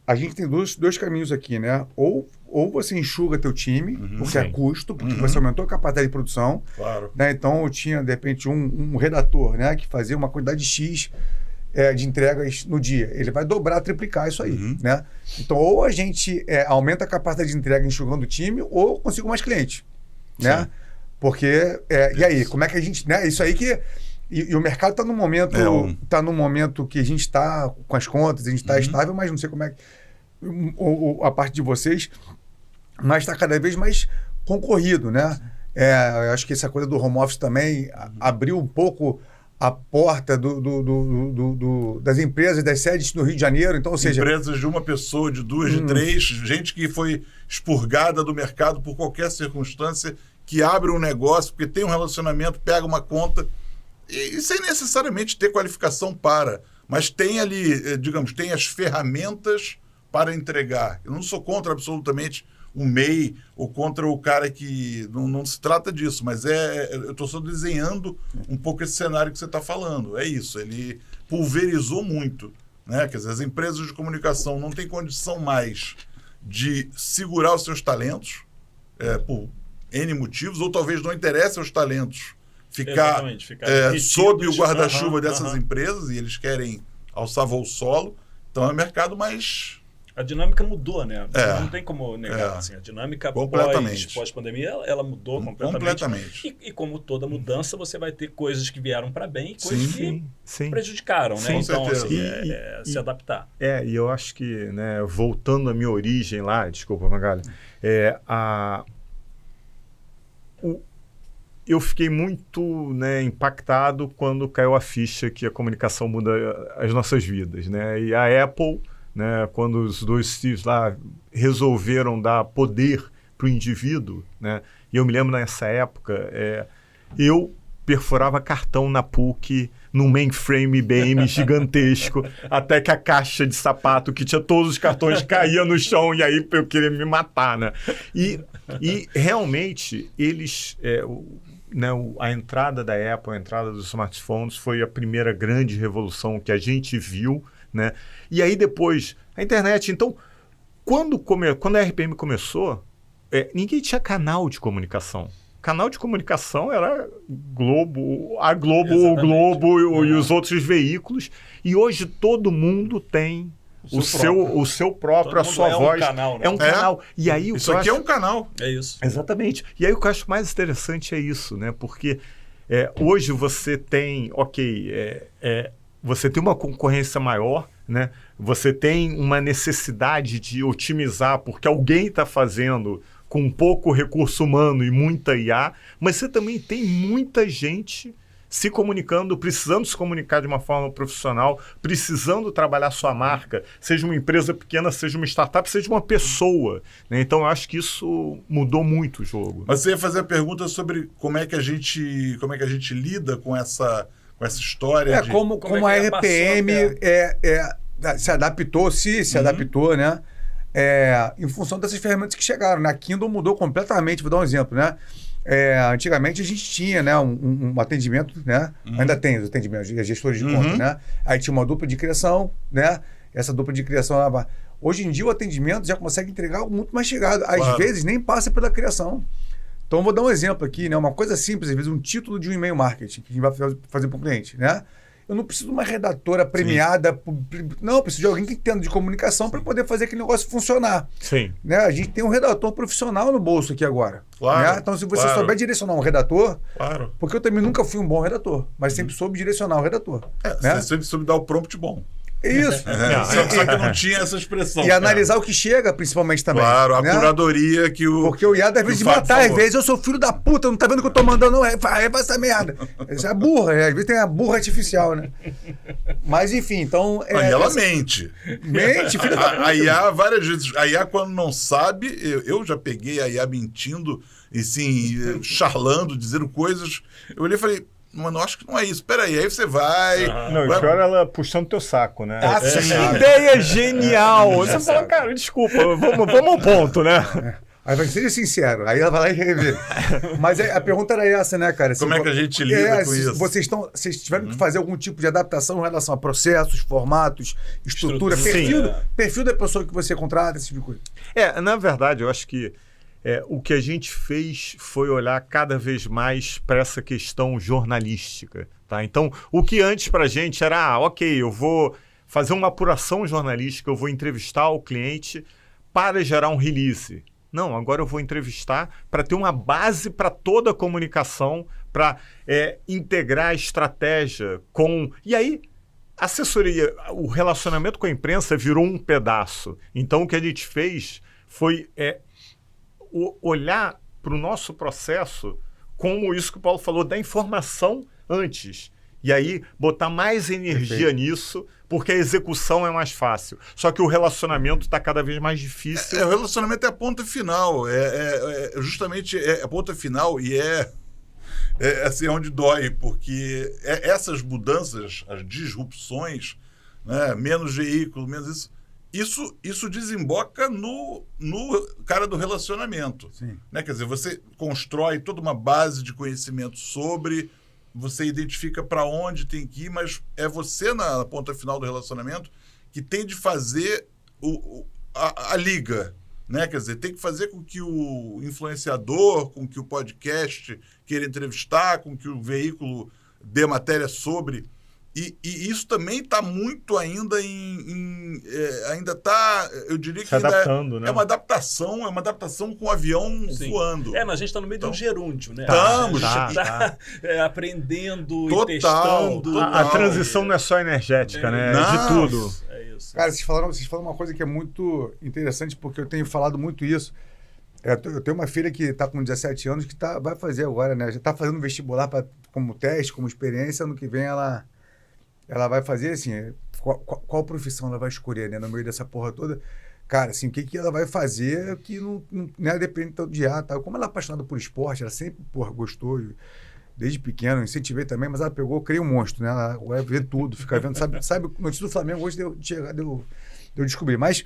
a gente tem dois caminhos aqui, né? Ou você enxuga teu time, porque é custo, porque você aumentou a capacidade de produção. Claro. Né? Então, eu tinha, de repente, um redator, né? Que fazia uma quantidade X de entregas no dia. Ele vai dobrar, triplicar isso aí, né? Então, ou a gente aumenta a capacidade de entrega enxugando o time, ou consigo mais cliente, né? Porque, e aí, como é que a gente... Né? Isso aí que... E o mercado está num momento que a gente está com as contas, a gente está estável, mas não sei como é que... a parte de vocês, mas está cada vez mais concorrido, né? Eu acho que essa coisa do home office também abriu um pouco a porta das empresas, das sedes no Rio de Janeiro. Então, ou seja, empresas de uma pessoa, de 2, de 3, gente que foi expurgada do mercado por qualquer circunstância, que abre um negócio, porque tem um relacionamento, pega uma conta, e sem necessariamente ter qualificação mas tem ali, digamos, tem as ferramentas para entregar. Eu não sou contra absolutamente o MEI ou contra o cara que... Não se trata disso, mas eu estou só desenhando um pouco esse cenário que você está falando. É isso, ele pulverizou muito, né? Quer dizer, as empresas de comunicação não têm condição mais de segurar os seus talentos por N motivos, ou talvez não interesse aos talentos ficar sob o guarda-chuva dessas empresas, e eles querem alçar voo solo. Então é um mercado mais... A dinâmica mudou, né? Não tem como negar. Assim, a dinâmica pós-pandemia, ela mudou completamente. E como toda mudança, você vai ter coisas que vieram para bem e coisas que prejudicaram, né? Então, assim, se adaptar. E eu acho que, né, voltando à minha origem lá, desculpa, Magali, eu fiquei muito, né, impactado quando caiu a ficha que a comunicação muda as nossas vidas, né? E a Apple... Né, quando os dois Steves lá resolveram dar poder para o indivíduo, né, e eu me lembro nessa época, eu perfurava cartão na PUC num mainframe IBM gigantesco, até que a caixa de sapato que tinha todos os cartões caía no chão, e aí eu queria me matar, né? E realmente eles... a entrada da Apple, a entrada dos smartphones foi a primeira grande revolução que a gente viu, né? E aí depois a internet. Então, quando a RPM começou, ninguém tinha canal de comunicação. Canal de comunicação era a Globo e os outros veículos. E hoje todo mundo tem o seu próprio, a sua voz. É um canal. E aí, isso aqui é um canal. É isso. Exatamente. E aí o que eu acho mais interessante é isso, né? Porque hoje você tem, você tem uma concorrência maior, né? Você tem uma necessidade de otimizar, porque alguém está fazendo com pouco recurso humano e muita IA, mas você também tem muita gente se comunicando, precisando se comunicar de uma forma profissional, precisando trabalhar sua marca, seja uma empresa pequena, seja uma startup, seja uma pessoa, né? Então, eu acho que isso mudou muito o jogo. Mas você ia fazer a pergunta sobre como é que a gente lida com essa história. Como a RPM se adaptou, se adaptou, né? Em função dessas ferramentas que chegaram, né? A Kindle mudou completamente. Vou dar um exemplo, né? Antigamente a gente tinha, né, um atendimento, né? Ainda tem os atendimentos, gestores de conta, né? Aí tinha uma dupla de criação, né? Essa dupla de criação... Hoje em dia o atendimento já consegue entregar algo muito mais chegado. Às vezes nem passa pela criação. Então, vou dar um exemplo aqui, né? Uma coisa simples, às vezes um título de um e-mail marketing que a gente vai fazer para o cliente, né? Eu não preciso de uma redatora premiada. Não, eu preciso de alguém que entenda de comunicação para poder fazer aquele negócio funcionar. Sim. Né? A gente tem um redator profissional no bolso aqui agora. Claro, né? Então, se você souber direcionar um redator... Claro. Porque eu também nunca fui um bom redator, mas sempre soube direcionar o redator. Né? Você sempre soube dar o prompt bom. Isso. Só que não tinha essa expressão. E analisar o que chega, principalmente, também. Claro, a né? curadoria que o... Porque o IAD, às vezes, de matar, às vezes, eu sou filho da puta, não tá vendo o que eu tô mandando, não, faz essa merda. Isso é burra, às vezes tem a burra artificial, né? Mas, enfim, então... E ela mente. Mente, filho da puta. A IA, várias vezes, a IA, quando não sabe, eu já peguei a IA mentindo, e assim, charlando, dizendo coisas, eu olhei e falei... Mano, acho que não é isso. Peraí, aí você vai... Não, e pior ela puxando teu saco, né? Que Ideia genial! Você fala, cara, desculpa, vamos ao ponto, né? Aí vai ser sincero, aí ela vai lá e revê. Mas a pergunta era essa, né, cara? Como é que a gente lida com isso? Vocês tiveram que fazer algum tipo de adaptação em relação a processos, formatos, estrutura, perfil da pessoa que você contrata, esse tipo de coisa? Na verdade, eu acho que o que a gente fez foi olhar cada vez mais para essa questão jornalística. Tá? Então, o que antes para a gente era, ok, eu vou fazer uma apuração jornalística, eu vou entrevistar o cliente para gerar um release. Não, agora eu vou entrevistar para ter uma base para toda a comunicação, para integrar a estratégia com... E aí, assessoria, o relacionamento com a imprensa virou um pedaço. Então, o que a gente fez foi... olhar para o nosso processo como isso que o Paulo falou, da informação antes. E aí, botar mais energia nisso, porque a execução é mais fácil. Só que o relacionamento está cada vez mais difícil. O relacionamento é a ponta final. Justamente a ponta final e assim, onde dói, porque essas mudanças, as disrupções, né, menos veículo, menos isso desemboca no cara do relacionamento. Né? Quer dizer, você constrói toda uma base de conhecimento sobre, você identifica para onde tem que ir, mas é você, na ponta final do relacionamento, que tem de fazer a liga. Né? Quer dizer, tem que fazer com que o influenciador, com que o podcast queira entrevistar, com que o veículo dê matéria sobre... E isso também está muito ainda ainda está, eu diria que se adaptando, ainda né? É uma adaptação com o avião voando. Mas a gente está no meio de um gerúndio, né? Estamos. Aprendendo Total, e testando. A transição não é só energética, né? Não. De tudo. É isso. Cara, vocês falaram uma coisa que é muito interessante, porque eu tenho falado muito isso. Eu tenho uma filha que está com 17 anos que vai fazer agora, né? Já está fazendo vestibular como teste, como experiência. Ano que vem ela vai fazer, assim, qual profissão ela vai escolher, né? No meio dessa porra toda. Cara, assim, o que ela vai fazer que não depende tanto de tá? Como ela é apaixonada por esporte, ela sempre, gostou, desde pequeno, incentivei também, mas ela criou um monstro, né? Ela vai ver tudo, fica vendo, sabe notícia do Flamengo hoje de eu descobrir. Mas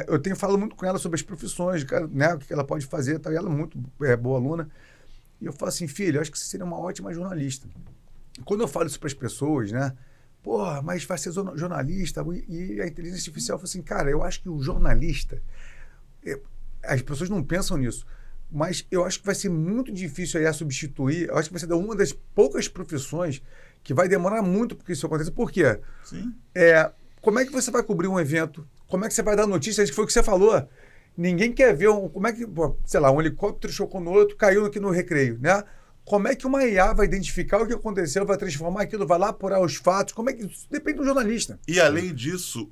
eu tenho falado muito com ela sobre as profissões, né? O que ela pode fazer, tá? E ela é muito boa aluna. E eu falo assim, filha, eu acho que você seria uma ótima jornalista. Quando eu falo isso para as pessoas, né? Porra, mas vai ser jornalista. E a inteligência artificial fala assim, cara, eu acho que o jornalista... As pessoas não pensam nisso. Mas eu acho que vai ser muito difícil a substituir. Eu acho que vai ser uma das poucas profissões que vai demorar muito para que isso aconteça. Por quê? Sim. Como é que você vai cobrir um evento? Como é que você vai dar notícia? Acho que foi o que você falou. Ninguém quer ver como é que, sei lá, um helicóptero chocou no outro, caiu aqui no Recreio, né? Como é que uma IA vai identificar o que aconteceu, vai transformar aquilo, vai lá apurar os fatos? Como é que isso depende do jornalista? E além disso,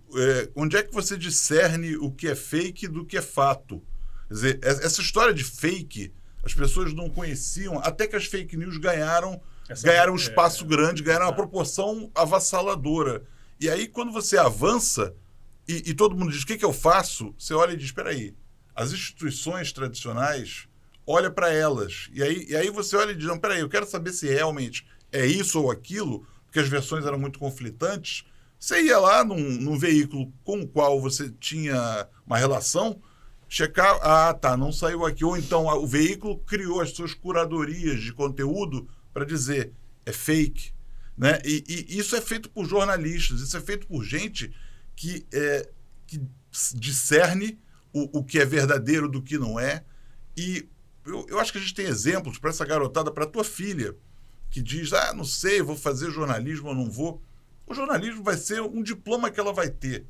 onde é que você discerne o que é fake do que é fato? Quer dizer, essa história de fake, as pessoas não conheciam, até que as fake news ganharam um espaço grande, ganharam uma proporção avassaladora. E aí, quando você avança e todo mundo diz, o que eu faço? Você olha e diz, espera aí, as instituições tradicionais... olha para elas. E aí você olha e diz, não, peraí, eu quero saber se realmente é isso ou aquilo, porque as versões eram muito conflitantes. Você ia lá num veículo com o qual você tinha uma relação, checar, tá, não saiu aqui. Ou então o veículo criou as suas curadorias de conteúdo para dizer é fake. Né? E isso é feito por jornalistas, isso é feito por gente que discerne o que é verdadeiro do que não é. E eu acho que a gente tem exemplos para essa garotada, para a tua filha, que diz, não sei, vou fazer jornalismo ou não vou. O jornalismo vai ser um diploma que ela vai ter.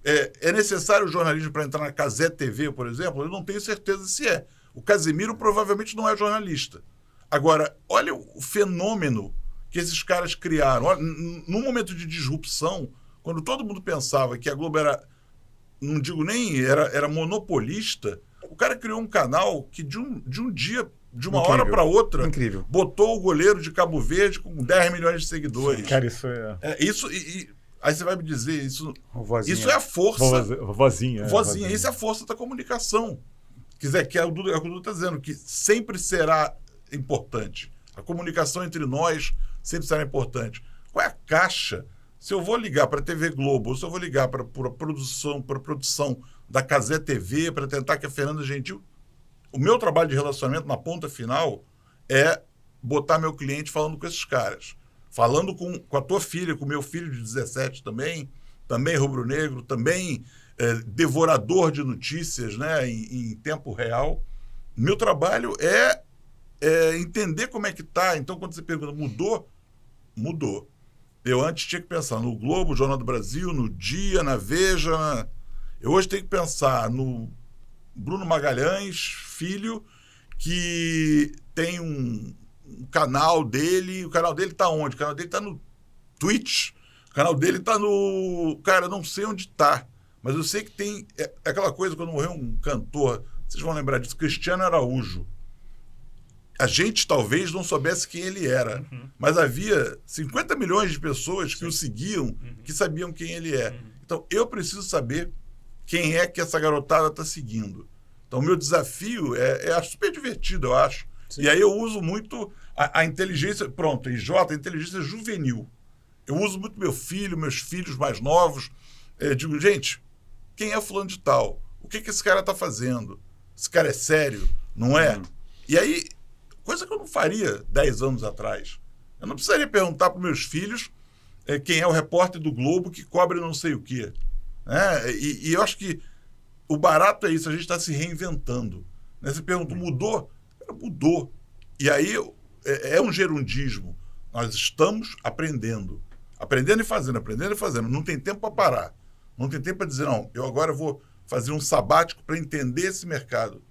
É necessário o jornalismo para entrar na Cazé TV, por exemplo? Eu não tenho certeza se é. O Casemiro provavelmente não é jornalista. Agora, olha o fenômeno que esses caras criaram. Olha, num momento de disrupção, quando todo mundo pensava que a Globo era, não digo nem, era monopolista, o cara criou um canal que de um dia, de uma hora para outra, botou o goleiro de Cabo Verde com 10 milhões de seguidores. Cara, isso é... Aí você vai me dizer, isso é a força. Vozinha. Isso é a força da comunicação. Que é o que o Dudu está dizendo, que sempre será importante. A comunicação entre nós sempre será importante. Qual é a caixa? Se eu vou ligar para a TV Globo, ou se eu vou ligar para a produção da Cazé TV, para tentar que a Fernanda Gentil... O meu trabalho de relacionamento na ponta final é botar meu cliente falando com esses caras. Falando com a tua filha, com o meu filho de 17 também rubro-negro, também devorador de notícias, né, em tempo real. Meu trabalho é entender como é que está. Então, quando você pergunta, mudou. Eu antes tinha que pensar no Globo, Jornal do Brasil, no Dia, na Veja. Eu hoje tenho que pensar no Bruno Magalhães, filho, que tem um canal dele. O canal dele está onde? O canal dele está no Twitch. O canal dele está no... Cara, eu não sei onde está. Mas eu sei que tem... É aquela coisa, quando morreu um cantor, vocês vão lembrar disso, Cristiano Araújo. A gente talvez não soubesse quem ele era, mas havia 50 milhões de pessoas que o seguiam, que sabiam quem ele é. Então, eu preciso saber quem é que essa garotada está seguindo. Então, o meu desafio é super divertido, eu acho. Sim. E aí eu uso muito a inteligência... Pronto, a inteligência juvenil. Eu uso muito meu filho, meus filhos mais novos. Digo, gente, quem é fulano de tal? O que esse cara está fazendo? Esse cara é sério? Não é? E aí... Coisa que eu não faria 10 anos atrás. Eu não precisaria perguntar para meus filhos quem é o repórter do Globo que cobre não sei o quê. E eu acho que o barato é isso, a gente está se reinventando. Você pergunta, mudou? Mudou. E aí é um gerundismo. Nós estamos aprendendo. Aprendendo e fazendo. Não tem tempo para parar. Não tem tempo para dizer, não, eu agora vou fazer um sabático para entender esse mercado.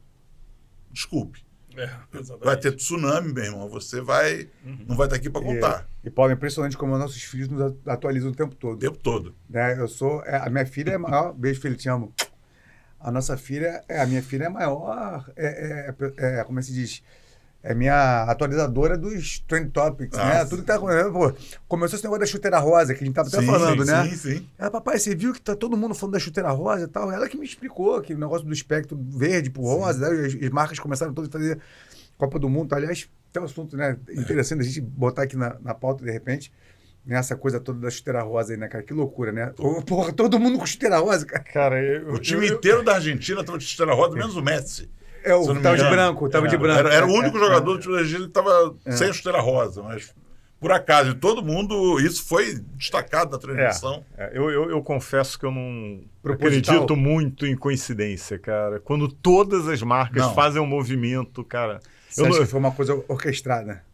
Desculpe. Vai ter tsunami, meu irmão. Você não vai estar aqui para contar. E Paulo, é impressionante como nossos filhos nos atualizam o tempo todo. O tempo todo. A minha filha é maior. Beijo, filho, te amo. A minha filha é maior. Como se diz? É minha atualizadora dos Trend Topics, né? Tudo que tá acontecendo. Começou esse negócio da chuteira rosa, que a gente tava até falando, né? Sim. Papai, você viu que tá todo mundo falando da chuteira rosa e tal? Ela que me explicou que o negócio do espectro verde pro rosa, né? As marcas começaram todas a fazer Copa do Mundo. Aliás, tem um assunto, né, interessante a gente botar aqui na pauta, de repente, nessa coisa toda da chuteira rosa aí, né, cara? Que loucura, né? Porra, todo mundo com chuteira rosa, cara. O time inteiro da Argentina tava de chuteira rosa, menos o Messi. Tava de branco. Era o único jogador do time da Argentina que estava sem chuteira rosa, mas por acaso, todo mundo, isso foi destacado na transmissão. Eu confesso que eu não acredito muito em coincidência, cara. Quando todas as marcas fazem um movimento, cara... Você acha que foi uma coisa orquestrada?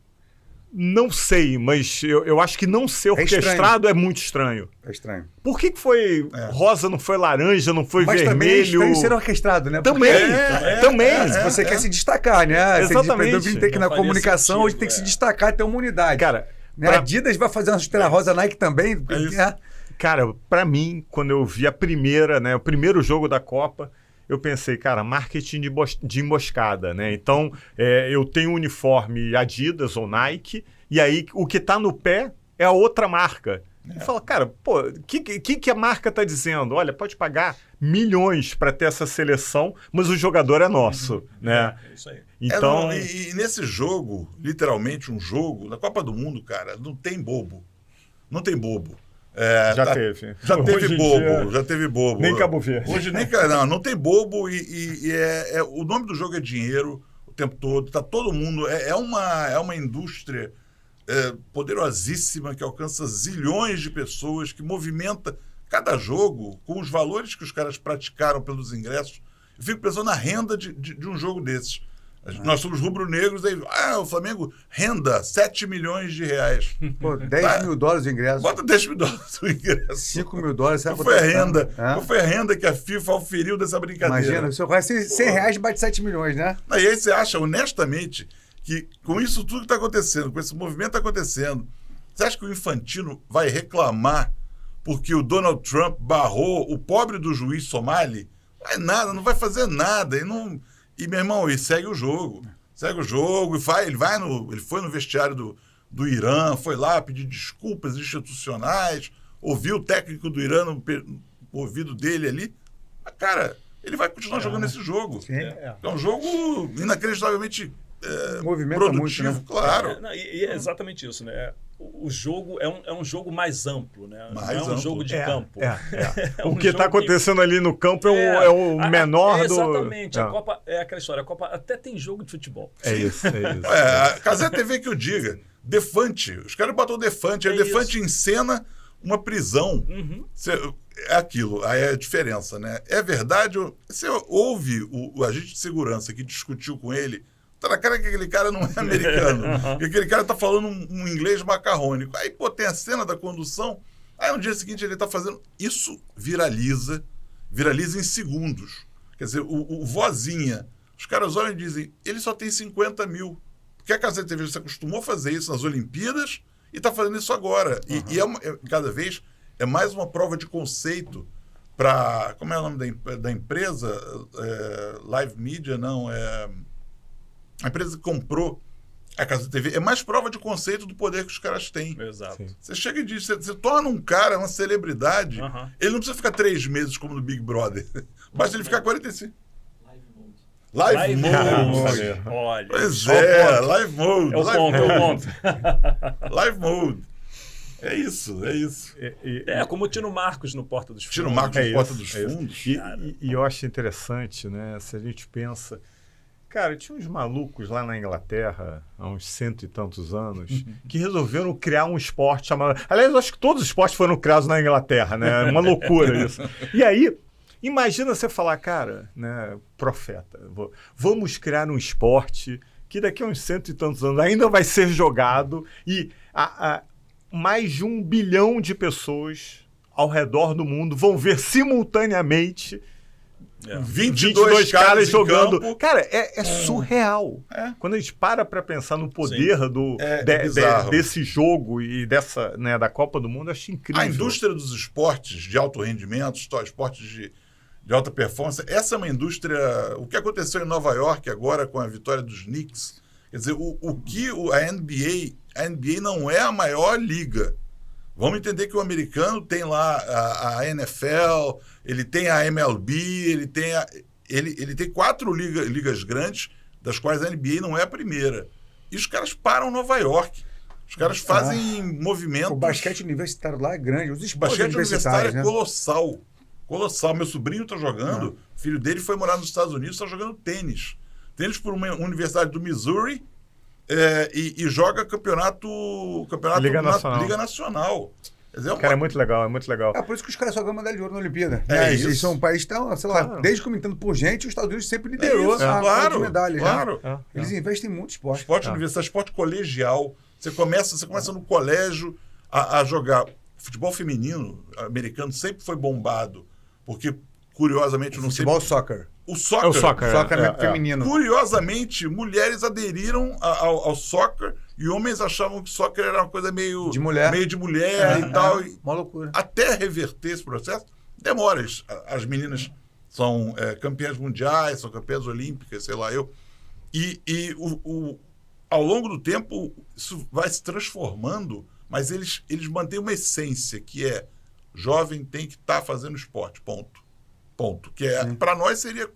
Não sei, mas eu acho que não ser orquestrado é muito estranho. É estranho. Por que foi rosa, não foi laranja, não foi vermelho? Mas também é estranho ser orquestrado, né? Também. Você quer se destacar, né? Exatamente. Você tem que na comunicação, hoje tem que se destacar, ter uma unidade. Cara, a Adidas vai fazer uma chuteira rosa, Nike também. Cara, pra mim, quando eu vi o primeiro jogo da Copa, eu pensei, cara, marketing de emboscada, né? Então, eu tenho um uniforme Adidas ou Nike, e aí o que tá no pé é a outra marca. E fala, cara, pô, o que a marca tá dizendo? Olha, pode pagar milhões para ter essa seleção, mas o jogador é nosso, né? É isso aí. Então... E nesse jogo, literalmente um jogo, na Copa do Mundo, cara, não tem bobo. Não tem bobo. Já teve. Já teve Hoje em bobo, dia, já teve bobo. Nem Cabo Verde. Hoje nem... Não tem bobo o nome do jogo é dinheiro o tempo todo. Tá todo mundo... É uma indústria poderosíssima que alcança zilhões de pessoas, que movimenta cada jogo com os valores que os caras praticaram pelos ingressos. Eu fico pensando na renda de um jogo desses. Nós somos rubro-negros, aí, o Flamengo renda 7 milhões de reais. Pô, 10 mil dólares o ingresso. Bota 10 mil dólares o ingresso. 5 mil dólares. Qual foi a renda? Qual foi a renda que a FIFA oferiu dessa brincadeira? Imagina, se eu ganhar 100 reais, bate 7 milhões, né? E aí você acha, honestamente, que com isso tudo que está acontecendo, com esse movimento acontecendo, você acha que o Infantino vai reclamar porque o Donald Trump barrou o pobre do juiz somali? Não é nada, não vai fazer nada. E, meu irmão, ele segue o jogo. Segue o jogo, ele foi no vestiário do Irã, foi lá pedir desculpas institucionais, ouviu o técnico do Irã no ouvido dele ali. Mas, cara, ele vai continuar jogando esse jogo. Sim. É um jogo inacreditavelmente Movimenta produtivo, muito, né? claro. E é exatamente isso, né? O jogo é um jogo mais amplo, né? Mais não é um amplo. jogo de campo. O que está acontecendo ali no campo é o menor do... Exatamente. A Copa é aquela história. A Copa até tem jogo de futebol. É isso. A Cazé TV que eu diga. Defante. Os caras botam Defante. Aí Defante encena uma prisão. É aquilo. Aí é a diferença, né? É verdade. Você ouve o agente de segurança que discutiu com ele. Tá na cara que aquele cara não é americano. Que aquele cara tá falando um inglês macarrônico. Aí, tem a cena da condução. Aí, no dia seguinte, ele tá fazendo... Isso viraliza em segundos. Quer dizer, o Vozinha... Os caras olham e dizem, ele só tem 50 mil. Porque a Cazé TV se acostumou a fazer isso nas Olimpíadas e tá fazendo isso agora. E cada vez é mais uma prova de conceito para... Como é o nome da empresa? Live Media, não, a empresa que comprou a Cazé TV é mais prova de conceito do poder que os caras têm. Exato. Sim. Você chega e diz, você torna um cara uma celebridade, ele não precisa ficar 3 meses como no Big Brother. Basta ele ficar 45. Live Mode. Olha. Pois é, Live Mode. É o ponto. Live Mode. É isso. Como o Tino Marcos no Porta dos Fundos. Tino Marcos no Porta dos Fundos. E eu acho interessante, né? Se a gente pensa... Cara, tinha uns malucos lá na Inglaterra, há uns 100 e tantos anos, que resolveram criar um esporte chamado... Aliás, eu acho que todos os esportes foram criados na Inglaterra, né? Uma loucura isso. E aí, imagina você falar, cara, né, profeta, vamos criar um esporte que daqui a uns 100 e tantos anos ainda vai ser jogado e mais de 1 bilhão de pessoas ao redor do mundo vão ver simultaneamente 22 caras jogando. Campo. Cara, é surreal. Quando a gente para pensar no poder desse jogo e dessa, né, da Copa do Mundo, eu acho incrível. A indústria dos esportes de alto rendimento, esportes de alta performance, essa é uma indústria... O que aconteceu em Nova York agora com a vitória dos Knicks, quer dizer, a NBA não é a maior liga. Vamos entender que o americano tem lá a NFL, ele tem a MLB, ele tem 4 ligas grandes, das quais a NBA não é a primeira. E os caras param Nova York. Os caras fazem movimentos... O basquete universitário lá é grande. Os O esportes basquete universitário universitários, é colossal. Colossal. Meu sobrinho está jogando, o filho dele foi morar nos Estados Unidos, está jogando tênis. Tênis por uma universidade do Missouri, e joga campeonato Liga Nacional. Liga Nacional. Quer dizer, Cara, é muito legal, é muito legal. É por isso que os caras só ganham medalha de ouro na Olimpíada. Isso. Eles são um país tão, sei lá, desde comentando por gente, os Estados Unidos sempre liderou a de medalhas. Claro. Né? Eles investem em muito esporte. Esporte universitário, esporte colegial. Você começa no colégio a jogar. Futebol feminino americano sempre foi bombado, porque, curiosamente, não sei... Futebol soccer. O soccer. É o soccer. Soccer feminino. Curiosamente, mulheres aderiram ao soccer e homens achavam que soccer era uma coisa meio de mulher, e tal. Uma loucura. Até reverter esse processo, demora. As meninas são campeãs mundiais, são campeãs olímpicas, sei lá eu. Ao longo do tempo, isso vai se transformando, mas eles mantêm uma essência, que é jovem tem que estar fazendo esporte, ponto. Que para nós seria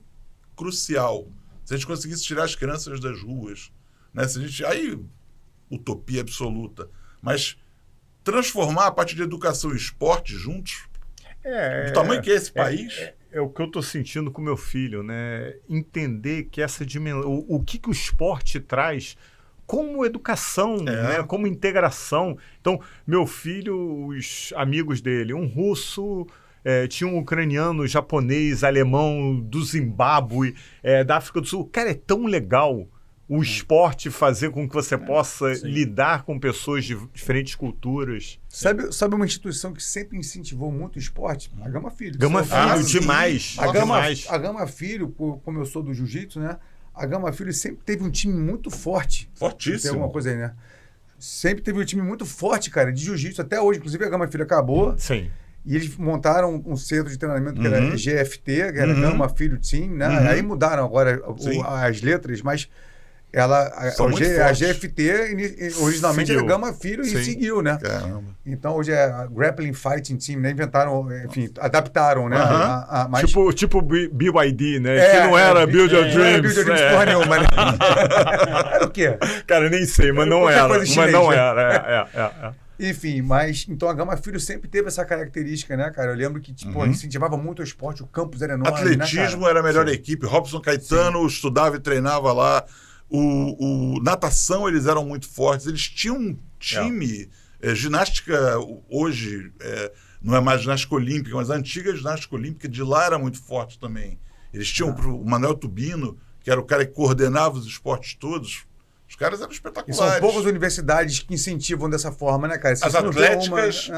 crucial se a gente conseguisse tirar as crianças das ruas, né? Aí utopia absoluta, mas transformar a parte de educação e esporte juntos? Do tamanho que é esse país? É o que eu estou sentindo com meu filho, né? Entender que essa dimensão, o que o esporte traz como educação, né? Como integração. Então, meu filho, os amigos dele, um russo, tinha um ucraniano, japonês, alemão, do Zimbábue, da África do Sul. Cara, é tão legal o esporte fazer com que você possa lidar com pessoas de diferentes culturas. Sabe uma instituição que sempre incentivou muito o esporte? A Gama Filho. Gama Filho, demais. A Gama Filho, como eu sou do jiu-jitsu, né? A Gama Filho sempre teve um time muito forte. Fortíssimo. Tem alguma coisa aí, né? Sempre teve um time muito forte, cara, de jiu-jitsu. Até hoje, inclusive, a Gama Filho acabou. Sim. E eles montaram um centro de treinamento que era GFT, que era Gama Filho Team, né? Aí mudaram agora as letras, mas a GFT originalmente era Gama Filho e seguiu, né? Caramba. Então hoje é a Grappling Fighting Team, né? Inventaram, enfim, adaptaram, né? Tipo BYD, né? Que não era Build Your Dreams. Não era Build Your Dreams porra nenhuma, né? Era o quê? Cara, nem sei, mas não era. Mas não era. Enfim, mas então a Gama Filho sempre teve essa característica, né, cara? Eu lembro que incentivava muito o esporte, o campus era enorme. Atletismo era a melhor equipe. Robson Caetano estudava e treinava lá. Natação, eles eram muito fortes. Eles tinham um time. Ginástica, hoje, não é mais ginástica olímpica, mas a antiga ginástica olímpica de lá era muito forte também. Eles tinham o Manuel Tubino, que era o cara que coordenava os esportes todos. Os caras eram espetaculares. E são poucas universidades que incentivam dessa forma, né, cara? As atléticas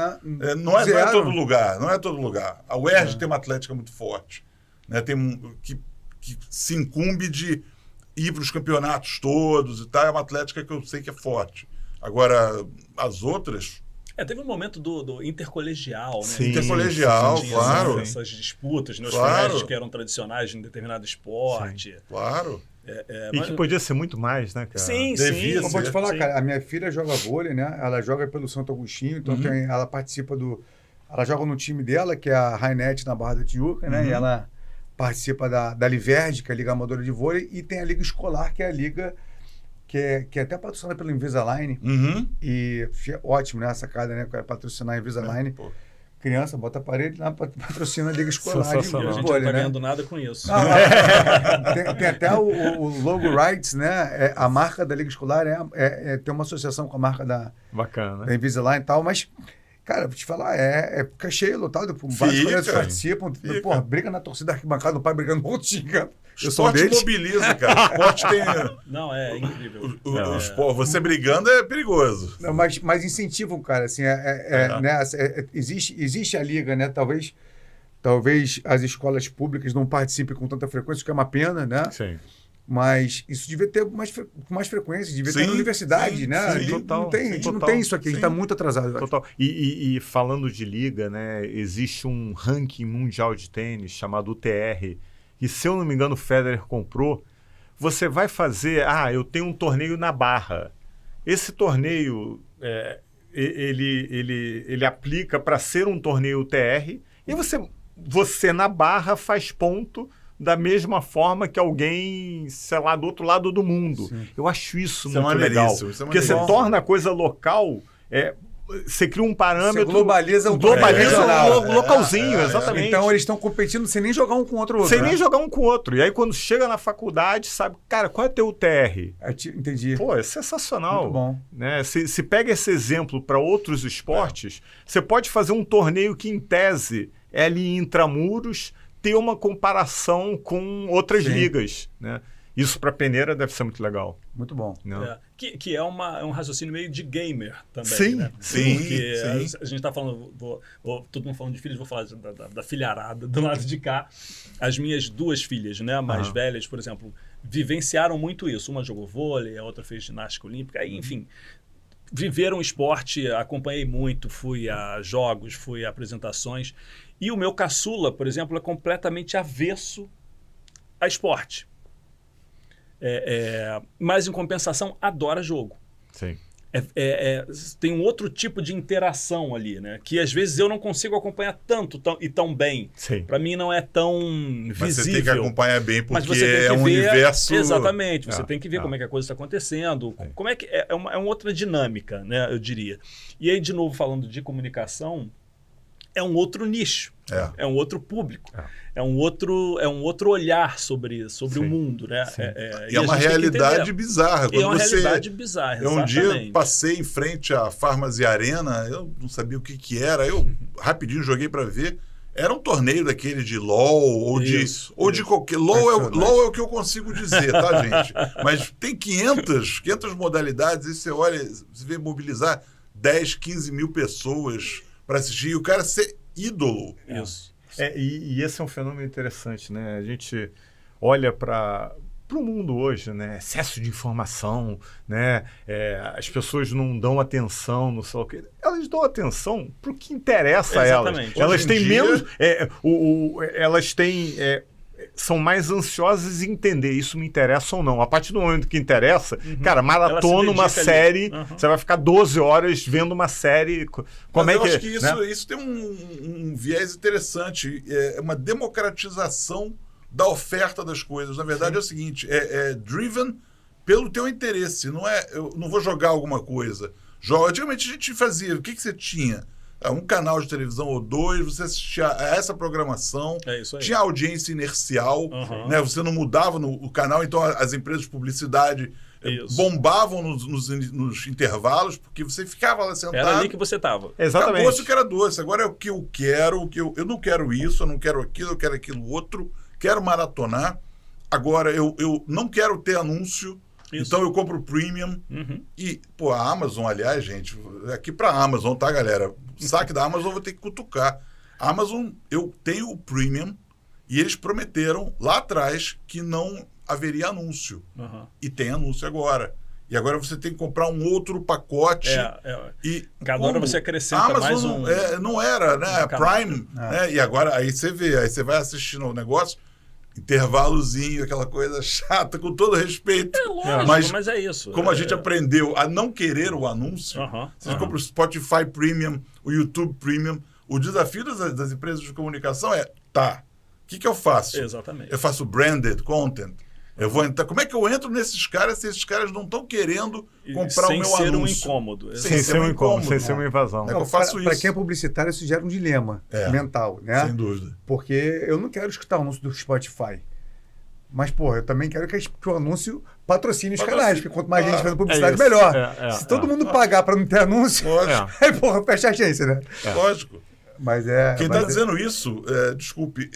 não é todo lugar. Não é todo lugar. A UERJ tem uma atlética muito forte. Né? Que se incumbe de ir para os campeonatos todos e tal. É uma atlética que eu sei que é forte. Agora, as outras... teve um momento do intercolegial, né? Sim, intercolegial, claro. Essas disputas, né? Os colégios que eram tradicionais em determinado esporte. Sim, claro. Mas... que podia ser muito mais, né, cara? Sim. Eu vou te falar, cara, a minha filha joga vôlei, né? Ela joga pelo Santo Agostinho, então ela participa ela joga no time dela, que é a Rainete na Barra da Tijuca, né? E ela participa da Liverde, que é a Liga Amadora de Vôlei, e tem a Liga Escolar, que é a liga que é até patrocinada pela Invisalign. E ótimo, né? Essa sacada, né? Patrocinar a Invisalign. Criança, bota a parede lá, patrocina a Liga Escolar de vôlei, a gente não tá ganhando nada com isso. Tem até o logo rights, né? A marca da Liga Escolar tem uma associação com a marca da Invisalign e tal, mas, cara, vou te falar, fica cheio, lotado, vários colegas participam, porra, briga na torcida arquibancada, o pai brigando com outro gigante. O esporte mobiliza, cara. O esporte tem... Não, é incrível. Você brigando é perigoso. Não, mas incentivam, cara. Assim, né, existe a liga, né? Talvez as escolas públicas não participem com tanta frequência, o que é uma pena, né? Sim. Mas isso devia ter com mais frequência, devia ter na universidade, né? Total, a gente não tem isso aqui, a gente está muito atrasado. Total. E falando de liga, né? Existe um ranking mundial de tênis chamado UTR, e se eu não me engano o Federer comprou. Você vai fazer, eu tenho um torneio na Barra. Esse torneio, ele aplica para ser um torneio UTR, e você na Barra faz ponto da mesma forma que alguém, sei lá, do outro lado do mundo. Sim. Eu acho isso muito legal. Porque você torna a coisa local... Você cria um parâmetro... Você globaliza o localzinho, exatamente. Então eles estão competindo sem nem jogar um contra o outro. Sem nem jogar um com o outro. E aí quando chega na faculdade, sabe, cara, qual é teu UTR? Entendi. Pô, é sensacional. Muito bom. Né? Se pega esse exemplo para outros esportes, você pode fazer um torneio que, em tese, é ali intramuros, ter uma comparação com outras ligas, né? Isso para peneira deve ser muito legal. Muito bom. Que é um raciocínio meio de gamer também. Sim, né? sim. Porque a gente está falando, todo mundo falando de filhos, vou falar da filharada do lado de cá. As minhas duas filhas, né, mais velhas, por exemplo, vivenciaram muito isso. Uma jogou vôlei, a outra fez ginástica olímpica, aí, enfim. Viveram esporte, acompanhei muito, fui a jogos, fui a apresentações. E o meu caçula, por exemplo, é completamente avesso a esporte. Mas, em compensação, adora jogo. Sim. tem um outro tipo de interação ali, né? Que às vezes eu não consigo acompanhar e tão bem. Para mim não é tão visível. Mas você tem que acompanhar bem, porque você tem que é um ver, universo... Exatamente. Você tem que ver como é que a coisa está acontecendo. Como é que é uma outra dinâmica, né? Eu diria. E aí, de novo, falando de comunicação, é um outro nicho. É um outro público. É um outro olhar sobre o mundo, né? E é uma realidade bizarra. É uma realidade bizarra, exatamente. Um dia passei em frente à Pharmacy Arena, eu não sabia o que era, eu rapidinho joguei para ver. Era um torneio daquele de LOL ou de qualquer... LOL é o que eu consigo dizer, tá, gente? Mas tem 500 modalidades e você olha, você vê mobilizar 10, 15 mil pessoas para assistir e o cara ser ídolo. Isso. E esse é um fenômeno interessante, né? A gente olha para o mundo hoje, né? Excesso de informação, né? As pessoas não dão atenção, não sei o quê. Elas dão atenção para o que interessa a elas. Elas têm menos... elas têm... são mais ansiosas em entender isso me interessa ou não. A partir do momento que interessa, cara, maratona uma série, você vai ficar 12 horas vendo uma série. Mas eu acho que isso tem um viés interessante, é uma democratização da oferta das coisas. Na verdade, é o seguinte, é driven pelo teu interesse, não é, eu não vou jogar alguma coisa. Antigamente a gente fazia, o que você tinha? Um canal de televisão ou dois, você assistia a essa programação, tinha audiência inercial, né? Você não mudava o canal, então as empresas de publicidade bombavam nos intervalos, porque você ficava lá sentado. Era ali que você estava. Exatamente. Acabou o que era doce, agora é o que eu quero, eu não quero isso, eu não quero aquilo, eu quero aquilo outro, quero maratonar. Agora, eu não quero ter anúncio, então eu compro premium. E, a Amazon, aliás, gente, aqui pra Amazon, tá, galera? O saque da Amazon eu vou ter que cutucar. A Amazon, eu tenho o premium e eles prometeram lá atrás que não haveria anúncio. E tem anúncio agora. E agora você tem que comprar um outro pacote. E cada hora você acrescenta Amazon mais um... não era, né? Prime. Né? E agora, aí você vê, aí você vai assistindo o negócio... intervalozinho, aquela coisa chata, com todo respeito. Lógico, mas é isso. Como a gente aprendeu a não querer o anúncio, você compra o Spotify Premium, o YouTube Premium, o desafio das empresas de comunicação o que eu faço? Exatamente. Eu faço branded content. Eu vou entrar. Como é que eu entro nesses caras se esses caras não estão querendo comprar o meu anúncio? Sem ser um incômodo. Sem ser um incômodo, sem ser uma invasão. Eu faço isso. Para quem é publicitário, isso gera um dilema mental, né? Sem dúvida. Porque eu não quero escutar o anúncio do Spotify. Mas, eu também quero que o anúncio patrocine os canais, porque quanto mais gente fazendo publicidade, melhor. Se todo mundo pagar para não ter anúncio, aí, fecha a agência, né? Lógico. Mas quem está dizendo isso, desculpe,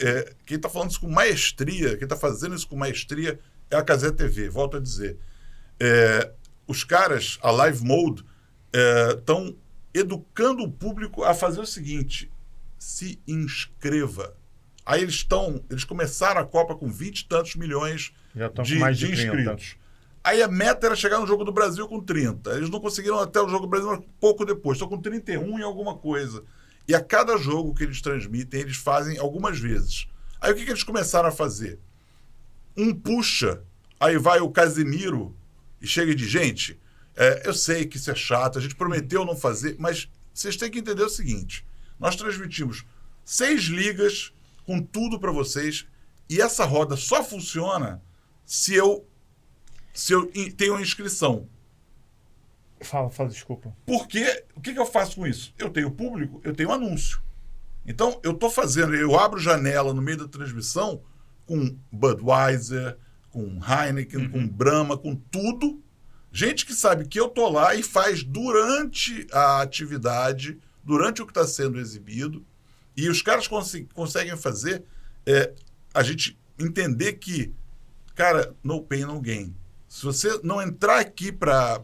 quem está falando isso com maestria, quem está fazendo isso com maestria é a Cazé TV. Volto a dizer. Os caras, a Live Mode, estão educando o público a fazer o seguinte: se inscreva. Aí eles começaram a Copa com 20 e tantos milhões de inscritos. Aí a meta era chegar no Jogo do Brasil com 30. Eles não conseguiram até o Jogo do Brasil, mas pouco depois. Estão com 31 e alguma coisa. E a cada jogo que eles transmitem, eles fazem algumas vezes. Aí o que eles começaram a fazer? Um puxa, aí vai o Casemiro e chega e diz: gente, eu sei que isso é chato, a gente prometeu não fazer, mas vocês têm que entender o seguinte: nós transmitimos 6 ligas com tudo para vocês e essa roda só funciona se eu tenho uma inscrição. Fala, desculpa. Porque o que eu faço com isso? Eu tenho público, eu tenho anúncio. Então, eu abro janela no meio da transmissão com Budweiser, com Heineken, com Brahma, com tudo. Gente que sabe que eu tô lá e faz durante a atividade, durante o que está sendo exibido. E os caras conseguem fazer a gente entender que, cara, no pain, no gain. Se você não entrar aqui para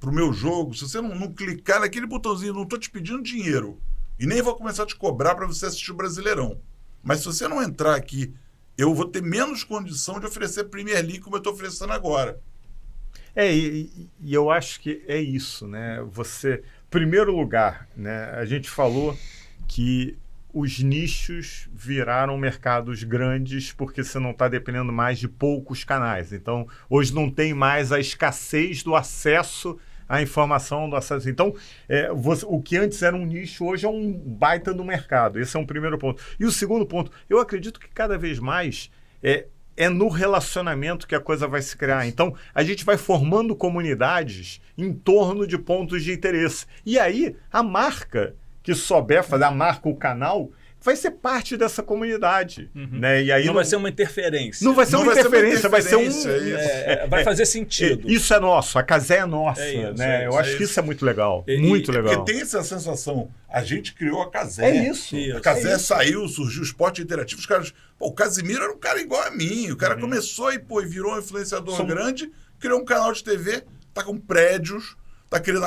o meu jogo, se você não clicar naquele botãozinho, não estou te pedindo dinheiro e nem vou começar a te cobrar para você assistir o Brasileirão. Mas se você não entrar aqui, eu vou ter menos condição de oferecer Premier League como eu estou oferecendo agora. E eu acho que é isso, né? Primeiro lugar, né? A gente falou que os nichos viraram mercados grandes porque você não está dependendo mais de poucos canais. Então, hoje não tem mais a escassez do acesso a informação do acesso. Então, o que antes era um nicho, hoje é um baita do mercado. Esse é um primeiro ponto. E o segundo ponto, eu acredito que cada vez mais é no relacionamento que a coisa vai se criar. Então, a gente vai formando comunidades em torno de pontos de interesse. E aí, a marca que souber fazer, a marca, o canal, vai ser parte dessa comunidade. Né? E aí não vai ser uma interferência. Não vai ser uma interferência, vai ser vai fazer sentido. Isso é nosso, a Cazé é nossa. Né? Eu acho que isso é muito legal. Muito legal. Porque tem essa sensação, a gente criou a Cazé. É isso. A Cazé saiu, surgiu o esporte interativo, os caras... Pô, o Casimiro era um cara igual a mim, o cara começou e virou um influenciador grande, criou um canal de TV, tá com prédios, tá querendo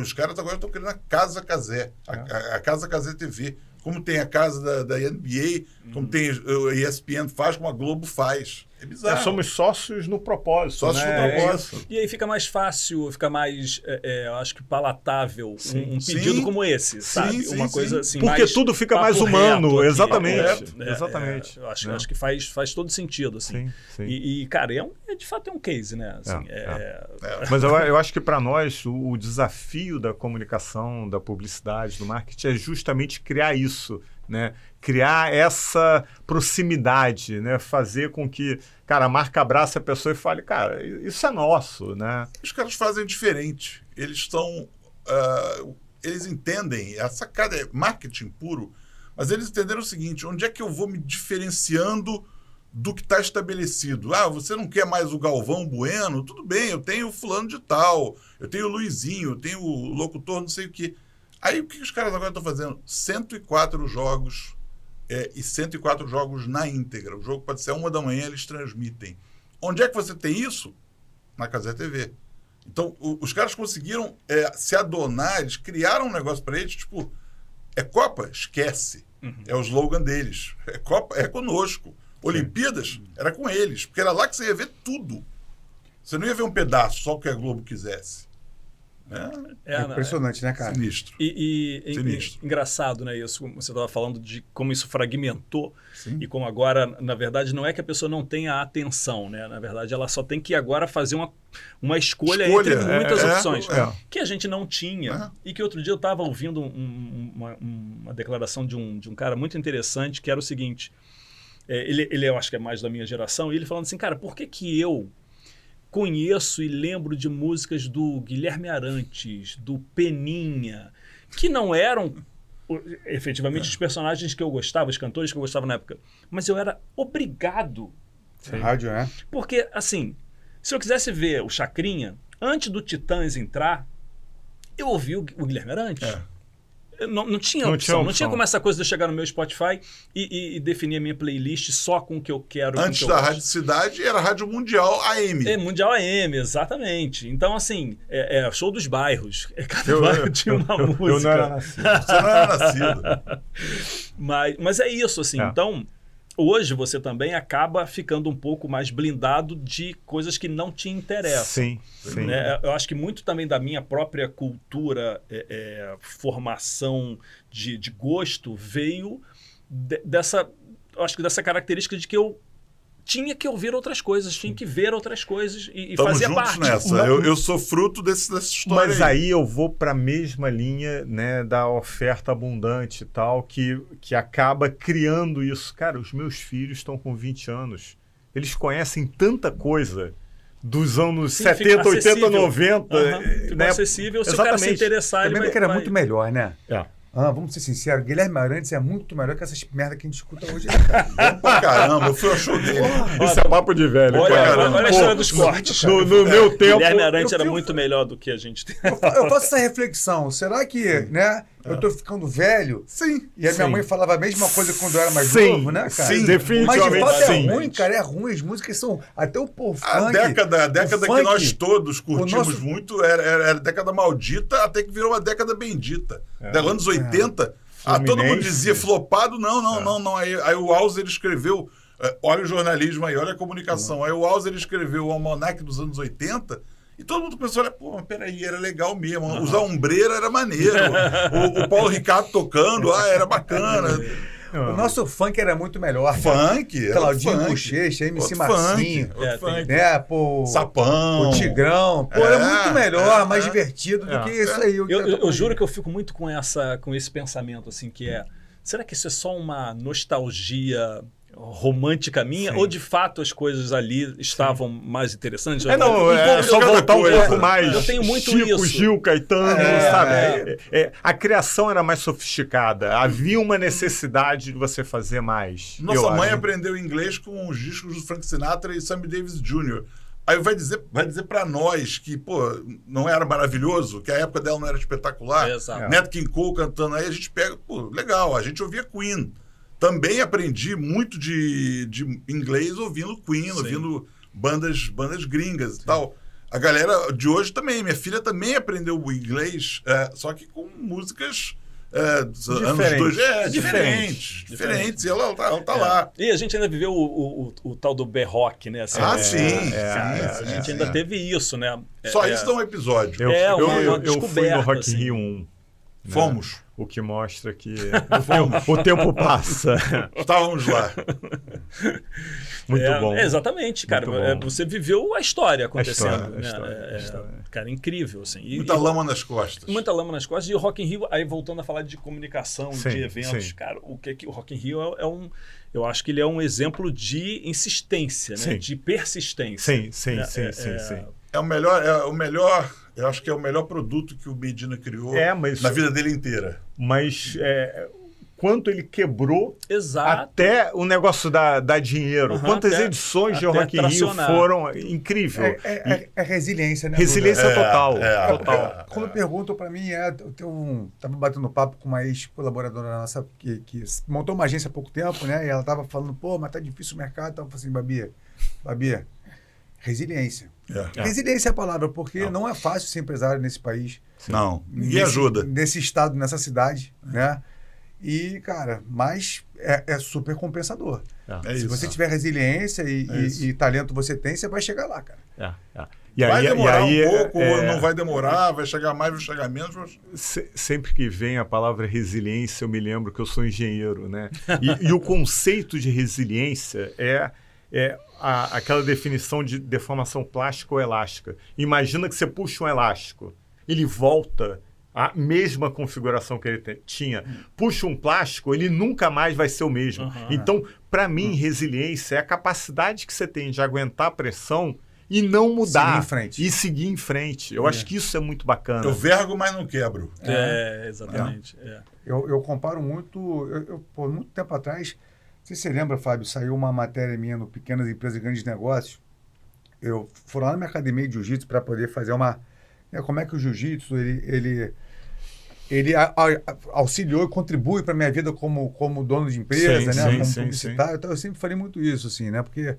os caras agora estão querendo a Casa Cazé, a Casa Cazé TV. Como tem a casa da NBA, como tem a ESPN faz, como a Globo faz. É bizarro. Somos sócios no propósito. Sócios no propósito. E aí fica mais fácil, fica mais, eu acho que palatável um pedido como esse, sabe? Uma coisa assim, porque mais tudo fica mais humano. Aqui, exatamente. Exatamente. Eu acho que faz todo sentido, assim. Sim. E cara, de fato é um case, né? Assim, Mas eu acho que para nós o desafio da comunicação, da publicidade, do marketing é justamente criar isso, né? Criar essa proximidade, né? Fazer com que, cara, a marca abrace a pessoa e fale, cara, isso é nosso, né? Os caras fazem diferente. Eles estão... eles entendem, a sacada é marketing puro, mas eles entenderam o seguinte, onde é que eu vou me diferenciando do que está estabelecido? Você não quer mais o Galvão Bueno? Tudo bem, eu tenho o fulano de tal, eu tenho o Luizinho, eu tenho o locutor não sei o quê. Aí o que os caras agora estão fazendo? 104 jogos e 104 jogos na íntegra. O jogo pode ser 1 da manhã, eles transmitem. Onde é que você tem isso? Na Cazé TV. Então, os caras conseguiram se adonar, eles criaram um negócio para eles, tipo, é Copa? Esquece. É o slogan deles. É Copa? É conosco. Olimpíadas? Era com eles, porque era lá que você ia ver tudo. Você não ia ver um pedaço, só o que a Globo quisesse. É impressionante, né, cara? Sinistro. Sinistro. Engraçado, né? Isso, você estava falando de como isso fragmentou. Sim. E como agora, na verdade, não é que a pessoa não tenha a atenção, né? Na verdade, ela só tem que agora fazer uma escolha entre muitas opções. Que a gente não tinha. E que outro dia eu estava ouvindo uma declaração de um cara muito interessante, que era o seguinte. Ele eu acho que é mais da minha geração, e ele falando assim, cara, por que eu conheço e lembro de músicas do Guilherme Arantes, do Peninha, que não eram efetivamente os personagens que eu gostava, os cantores que eu gostava na época, mas eu era obrigado. Rádio, né? Porque, assim, se eu quisesse ver o Chacrinha, antes do Titãs entrar, eu ouvi o Guilherme Arantes. Não tinha opção. Não tinha como essa coisa de eu chegar no meu Spotify e definir a minha playlist só com o que eu quero. Antes da Rádio Cidade era Rádio Mundial AM. Mundial AM, exatamente. Então, assim, show dos bairros. Cada bairro tinha uma música. Eu não era nascido. Você não era nascido. Mas é isso, assim. Então, hoje você também acaba ficando um pouco mais blindado de coisas que não te interessam. Sim. Né? Eu acho que muito também da minha própria cultura, formação de gosto, veio dessa característica de que eu tinha que ouvir outras coisas, tinha que ver outras coisas e fazia parte. Nessa. Eu sou fruto dessa história. Mas aí eu vou para a mesma linha, né, da oferta abundante e tal, que acaba criando isso. Cara, os meus filhos estão com 20 anos. Eles conhecem tanta coisa dos anos 70, 80, 90. Fica acessível, se o cara se interessar, ele vai... que era muito melhor, né? Vamos ser sinceros, Guilherme Arantes é muito melhor que essas merda que a gente escuta hoje. Bom pra caramba, eu fui ao show dele. Isso é papo de velho. Olha a história dos cortes. No meu tempo... Guilherme Arantes era muito melhor do que a gente tem. Eu faço essa reflexão. Será que, né, eu tô ficando velho? Sim. E a minha mãe falava a mesma coisa quando eu era mais novo, né, cara? Sim, definitivamente. Mas de fato é ruim, cara. É ruim. As músicas são... Até o povo A década que nós todos curtimos muito era a década maldita, até que virou uma década bendita. Da anos 80... todo mundo dizia flopado, não. Aí o Hauser escreveu, olha o jornalismo aí, olha a comunicação. Aí o Hauser escreveu o Almanac dos anos 80 e todo mundo começou a olhar, pô, mas peraí, era legal mesmo. Usar ombreira era maneiro. O Paulo Ricardo tocando, era bacana. O nosso funk era muito melhor. Funk. Claudinho Bochecha, MC Marcinho. Né? Pô, Sapão. O Tigrão. Pô, era muito melhor, mais divertido do que isso aí. Eu juro que eu fico muito com esse pensamento, assim, que será que isso é só uma nostalgia romântica minha, ou de fato as coisas ali estavam mais interessantes? Só voltar um pouco mais. Eu tenho muito Chico, isso. Gil, Caetano, sabe? A criação era mais sofisticada. Havia uma necessidade de você fazer mais. Nossa mãe aprendeu inglês com os discos do Frank Sinatra e Sammy Davis Jr. Aí vai dizer para nós que, pô, não era maravilhoso, que a época dela não era espetacular. Nat King Cole cantando aí, a gente pega, pô, legal, a gente ouvia Queen. Também aprendi muito de inglês ouvindo Queen, ouvindo bandas gringas e tal. A galera de hoje também, minha filha também aprendeu o inglês, só que com músicas dos anos 2000. Diferentes. E ela tá lá. E a gente ainda viveu o tal do B-Rock, né? Assim, sim. A gente ainda teve isso, né? Só isso dá um episódio. Eu fui no Rock in Rio 1. Fomos. Né? O que mostra que o tempo passa. Estávamos lá. Muito bom. Exatamente, cara. Você viveu a história acontecendo. A história. Cara, incrível. Assim. Muita lama nas costas. Muita lama nas costas. E o Rock in Rio, aí voltando a falar de comunicação, de eventos, cara, o Rock in Rio eu acho que ele é um exemplo de insistência, né? De persistência. Sim. É o melhor, eu acho que é o melhor produto que o Medina criou na vida dele inteira. Mas quanto ele quebrou até o negócio dar dinheiro. Quantas edições de Rock in Rio foram incrível. É resiliência, né? Resiliência total. Quando perguntam para mim, estava batendo papo com uma ex-colaboradora nossa que montou uma agência há pouco tempo, né? E ela estava falando, pô, mas tá difícil o mercado. Eu falei assim, Babi, resiliência. Resiliência é a palavra, porque não é fácil ser empresário nesse país. Não, ninguém ajuda. Nesse estado, nessa cidade, né? E, cara, mas é super compensador. Se você tiver resiliência e talento você tem, você vai chegar lá, cara. Vai demorar um pouco, ou não vai demorar, vai chegar mais, vai chegar menos. Mas... Sempre que vem a palavra resiliência, eu me lembro que eu sou engenheiro, né? E o conceito de resiliência é aquela definição de deformação plástica ou elástica. Imagina que você puxa um elástico, ele volta à mesma configuração que ele tinha. Puxa um plástico, ele nunca mais vai ser o mesmo. Então, para mim, resiliência é a capacidade que você tem de aguentar a pressão e não mudar. Seguir em frente. Eu acho que isso é muito bacana. Eu vergo, mas não quebro. Exatamente. Eu comparo muito... Por muito tempo atrás... Não sei se você lembra, Fábio, saiu uma matéria minha no Pequenas Empresas e Grandes Negócios. Eu fui lá na minha academia de jiu-jitsu para poder fazer como é que o jiu-jitsu ele auxiliou e contribui para a minha vida como dono de empresa, como publicitário. Então, eu sempre falei muito isso, assim, né? Porque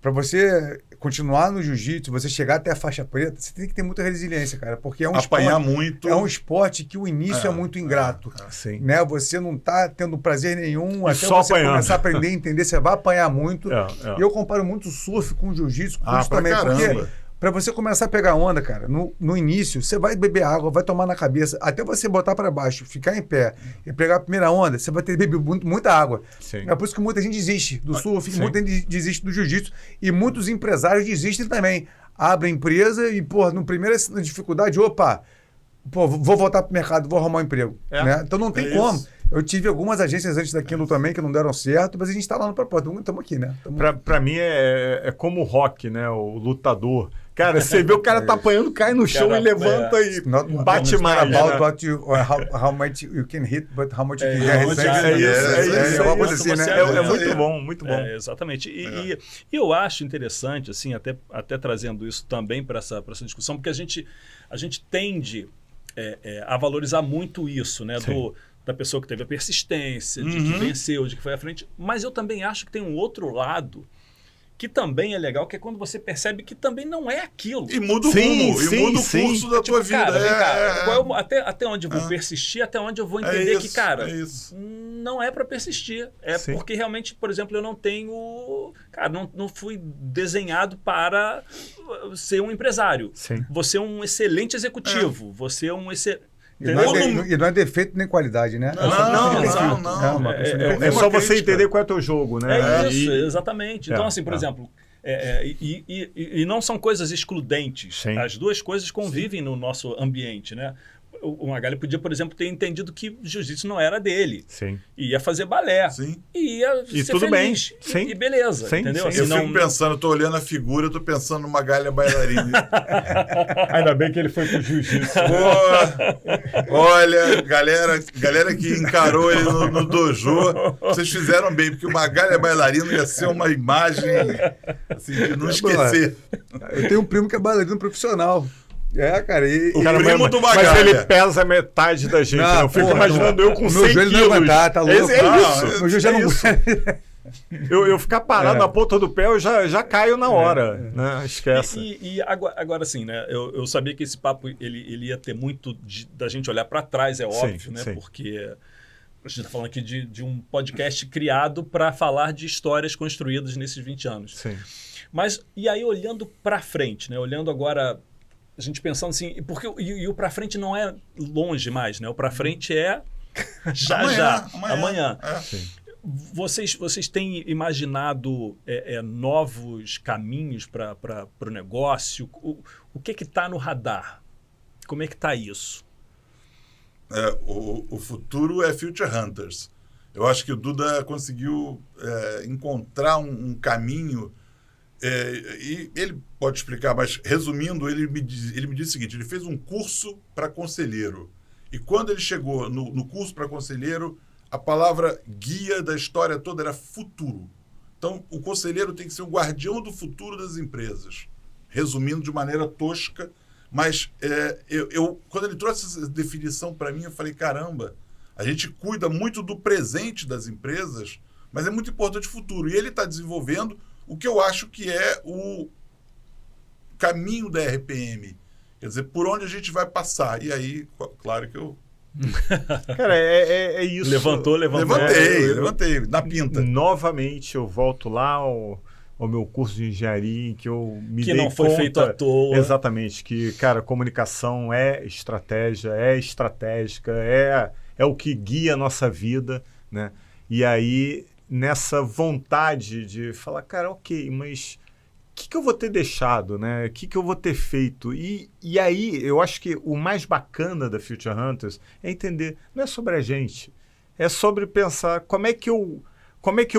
para você continuar no jiu-jitsu, você chegar até a faixa preta, você tem que ter muita resiliência, cara, porque é um apanhar esporte, muito. É um esporte que o início é muito ingrato, né? Você não está tendo prazer nenhum até você começar a aprender a entender, você vai apanhar muito. E eu comparo muito o surf com o jiu-jitsu, também, porque para você começar a pegar onda, cara, no início, você vai beber água, vai tomar na cabeça, até você botar para baixo, ficar em pé e pegar a primeira onda, você vai ter que beber muita água. É por isso que muita gente desiste do surf, muita gente desiste do jiu-jitsu e muitos empresários desistem também. Abrem empresa e, na primeira dificuldade, vou voltar pro mercado, vou arrumar um emprego. Né? Então não tem como. Eu tive algumas agências antes da Kindle também que não deram certo, mas a gente está lá no propósito. Estamos aqui, né? Para mim é como o rock, né? O lutador. Cara, você vê o cara tá apanhando, cai no chão e levanta e bate mais. How much you can hit, but how much you can get. É isso. É muito bom, muito bom. Exatamente. E eu acho interessante, assim, até trazendo isso também para essa discussão, porque a gente tende a valorizar muito isso, né? Da pessoa que teve a persistência, de que venceu, de que foi à frente. Mas eu também acho que tem um outro lado que também é legal, que é quando você percebe que também não é aquilo. E muda o rumo, e muda o curso da tua vida. Cara, até onde eu vou persistir, até onde eu vou entender que, cara, não é para persistir. Porque realmente, por exemplo, eu não tenho... Cara, não fui desenhado para ser um empresário. Você é um excelente executivo. Você é um excelente... E não é defeito nem qualidade, né? Não. É só você entender qual é o teu jogo, né? É isso, exatamente. Então, assim, por exemplo, e não são coisas excludentes. Sim. As duas coisas convivem no nosso ambiente, né? O Magalha podia, por exemplo, ter entendido que jiu-jitsu não era dele. Sim. Ia fazer balé. Sim. E ia ser tudo feliz. bem. Sim. E beleza, Sim, entendeu? sim. Eu fico pensando, eu tô olhando a figura, eu tô pensando numa Magalha bailarina. Ainda bem que ele foi pro jiu-jitsu. Pô, olha, galera que encarou ele no dojo, vocês fizeram bem, porque o Magalha bailarino ia ser uma imagem assim, de não esquecer. Eu tenho um primo que é bailarino profissional. Cara, O primo do Magalha. Mas ele pesa metade da gente. Não, Eu fico porra, imaginando eu com meu 100 joelho quilos. não aguentar, tá louco. Isso. Meu joelho já não isso. Eu ficar parado na ponta do pé, eu já caio na hora. Né? Esquece. E agora sim, né? Eu sabia que esse papo ele ia ter muito da gente olhar para trás, é óbvio, né? Sim. Porque a gente está falando aqui de um podcast criado para falar de histórias construídas nesses 20 anos. Sim. Mas, e aí olhando para frente, né? Olhando agora, a gente pensando assim, porque o para frente não é longe mais, né? O para frente é amanhã. Sim. Vocês têm imaginado novos caminhos para o negócio? O que está no radar? Como é que está isso? O futuro é Future Hunters. Eu acho que o Duda conseguiu encontrar um caminho, e ele pode explicar, mas resumindo, ele me disse o seguinte: ele fez um curso para conselheiro. E quando ele chegou no curso para conselheiro, a palavra guia da história toda era futuro. Então, o conselheiro tem que ser o guardião do futuro das empresas. Resumindo de maneira tosca, mas quando ele trouxe essa definição para mim, eu falei, caramba, a gente cuida muito do presente das empresas, mas é muito importante o futuro. E ele está desenvolvendo o que eu acho que é o caminho da RPM. Quer dizer, por onde a gente vai passar. E aí, claro que eu... Cara, é isso. Levantou. Levantei, na pinta. Novamente, eu volto lá ao meu curso de engenharia, em que eu me dei conta... Que não foi feito à toa. Exatamente, que, cara, comunicação é estratégia, é estratégica, é o que guia a nossa vida, né? E aí, nessa vontade de falar, cara, ok, mas o que eu vou ter deixado, né? O que eu vou ter feito? E aí, eu acho que o mais bacana da Future Hunters é entender, não é sobre a gente, é sobre pensar como é que eu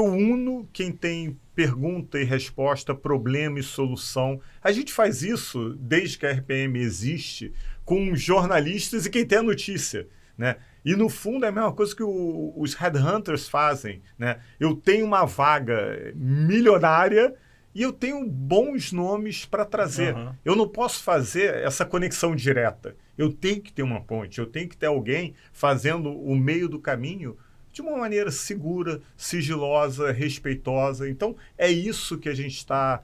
uno quem tem pergunta e resposta, problema e solução. A gente faz isso desde que a RPM existe com jornalistas e quem tem a notícia, né? E no fundo é a mesma coisa que os headhunters fazem, né? Eu tenho uma vaga milionária e eu tenho bons nomes para trazer. Uhum. Eu não posso fazer essa conexão direta. Eu tenho que ter uma ponte, eu tenho que ter alguém fazendo o meio do caminho de uma maneira segura, sigilosa, respeitosa. Então, é isso que a gente está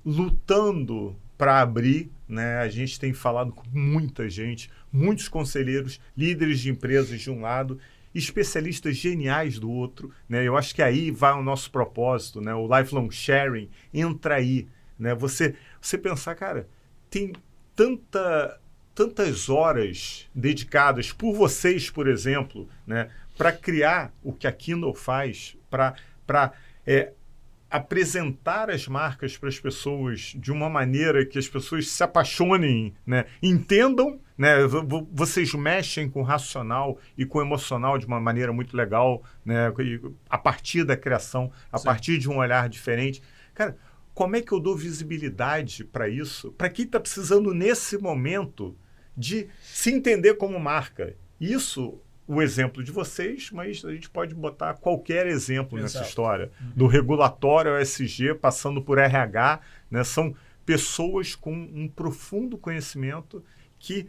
lutando para abrir, né? A gente tem falado com muita gente, muitos conselheiros, líderes de empresas de um lado, especialistas geniais do outro, né? Eu acho que aí vai o nosso propósito, né? O lifelong sharing entra aí, né? Você pensar, cara, tem tantas horas dedicadas por vocês, por exemplo, né? Para criar o que a Kindle faz, para apresentar as marcas para as pessoas de uma maneira que as pessoas se apaixonem, né? Entendam, né? Vocês mexem com o racional e com o emocional de uma maneira muito legal, né? A partir da criação, a partir de um olhar diferente. Cara, como é que eu dou visibilidade para isso? Para quem está precisando nesse momento de se entender como marca? Isso... o exemplo de vocês, mas a gente pode botar qualquer exemplo nessa história. Do regulatório ao ESG, passando por RH, né? São pessoas com um profundo conhecimento que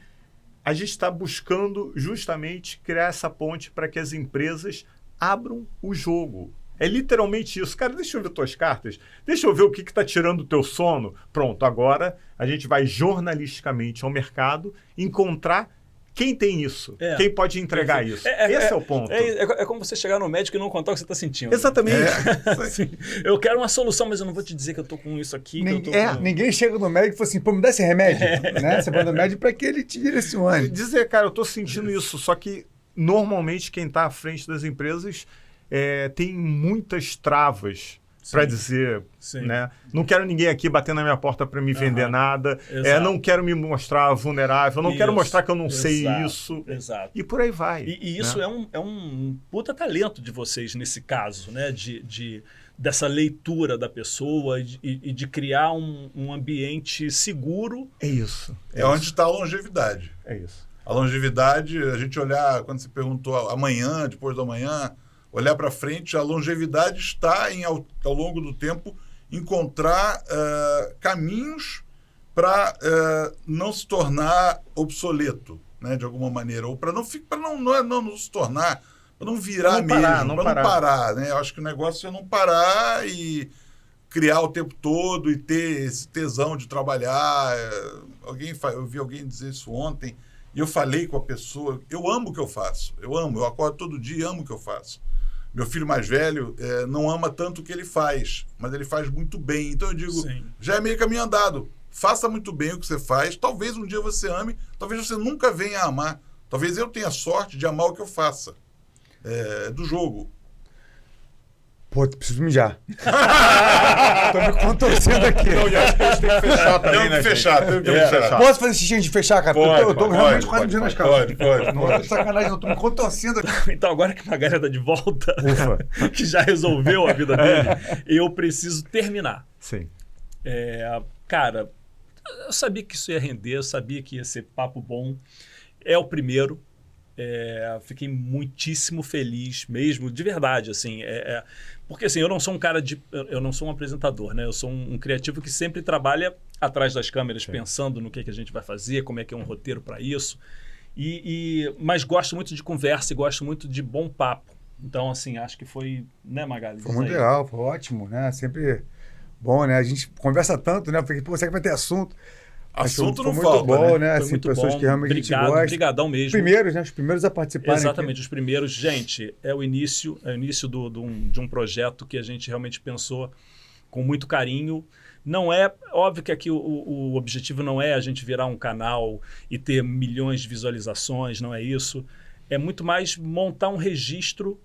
a gente está buscando justamente criar essa ponte para que as empresas abram o jogo. É literalmente isso. Cara, deixa eu ver tuas cartas, deixa eu ver o que está tirando o teu sono. Pronto, agora a gente vai jornalisticamente ao mercado encontrar Quem tem isso? É. Quem pode entregar isso? Esse é o ponto. É como você chegar no médico e não contar o que você está sentindo. Exatamente. Assim, eu quero uma solução, mas eu não vou te dizer que eu tô com isso aqui. Ninguém chega no médico e fala assim, pô, me dá esse remédio. Né? Você vai no médico para que ele te direcione. Dizer, cara, eu tô sentindo isso, só que normalmente quem está à frente das empresas tem muitas travas para dizer, né? Não quero ninguém aqui batendo na minha porta para me vender nada, não quero me mostrar vulnerável, não quero mostrar que eu não sei isso. Exato. E por aí vai. E isso, né? é um puta talento de vocês nesse caso, né? Dessa leitura da pessoa e de criar um ambiente seguro. É isso. É onde está a longevidade. É isso. A longevidade, a gente olhar, quando você perguntou amanhã, depois do amanhã, olhar para frente, a longevidade está em, ao longo do tempo, encontrar caminhos para não se tornar obsoleto, né, de alguma maneira, ou para não se tornar, para não virar mesmo, para não parar. Né? Eu acho que o negócio é não parar e criar o tempo todo e ter esse tesão de trabalhar. Eu vi alguém dizer isso ontem, e eu falei com a pessoa, eu amo o que eu faço, eu acordo todo dia e amo o que eu faço. Meu filho mais velho não ama tanto o que ele faz, mas ele faz muito bem. Então eu digo, já é meio caminho andado. Faça muito bem o que você faz. Talvez um dia você ame, talvez você nunca venha a amar. Talvez eu tenha sorte de amar o que eu faça. Do jogo. Pô, preciso mijar. Tô me contorcendo aqui. Não, e acho que a gente tem que fechar também, Tem que fechar. Posso fazer xixi de fechar, cara? Eu tô realmente quase mijando nas calças. Pode. Não é de sacanagem, eu tô me contorcendo aqui. Então, agora que o Magalhães tá de volta, que já resolveu a vida dele, eu preciso terminar. Sim. Cara, eu sabia que isso ia render, eu sabia que ia ser papo bom. É o primeiro. Fiquei muitíssimo feliz mesmo, de verdade, assim, porque assim, eu não sou um cara eu não sou um apresentador, né? Eu sou um criativo que sempre trabalha atrás das câmeras, pensando no que a gente vai fazer, como é que é um roteiro para isso, mas gosto muito de conversa e gosto muito de bom papo. Então, assim, acho que foi, né, Magali? Foi muito legal, foi ótimo, né? Sempre bom, né? A gente conversa tanto, né? Porque, pô, será que vai ter assunto? Assunto não muito falta, bom, né? né? Foi Assim, muito pessoas bom. que realmente a gente gosta. Obrigadão mesmo. Primeiros, né? Os primeiros a participarem. Exatamente, aqui. os primeiros. Gente, é o início de um projeto que a gente realmente pensou com muito carinho. Não é, óbvio que aqui o objetivo não é a gente virar um canal e ter milhões de visualizações, não é isso. É muito mais montar um registro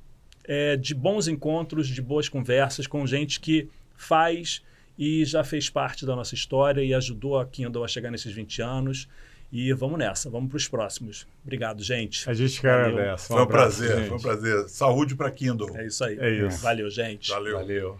de bons encontros, de boas conversas com gente que faz e já fez parte da nossa história e ajudou a Kindle a chegar nesses 20 anos. E vamos nessa, vamos para os próximos. Obrigado, gente. A gente quer agradece. Foi um prazer. Saúde para Kindle. É isso aí. É isso. Valeu, gente. Valeu.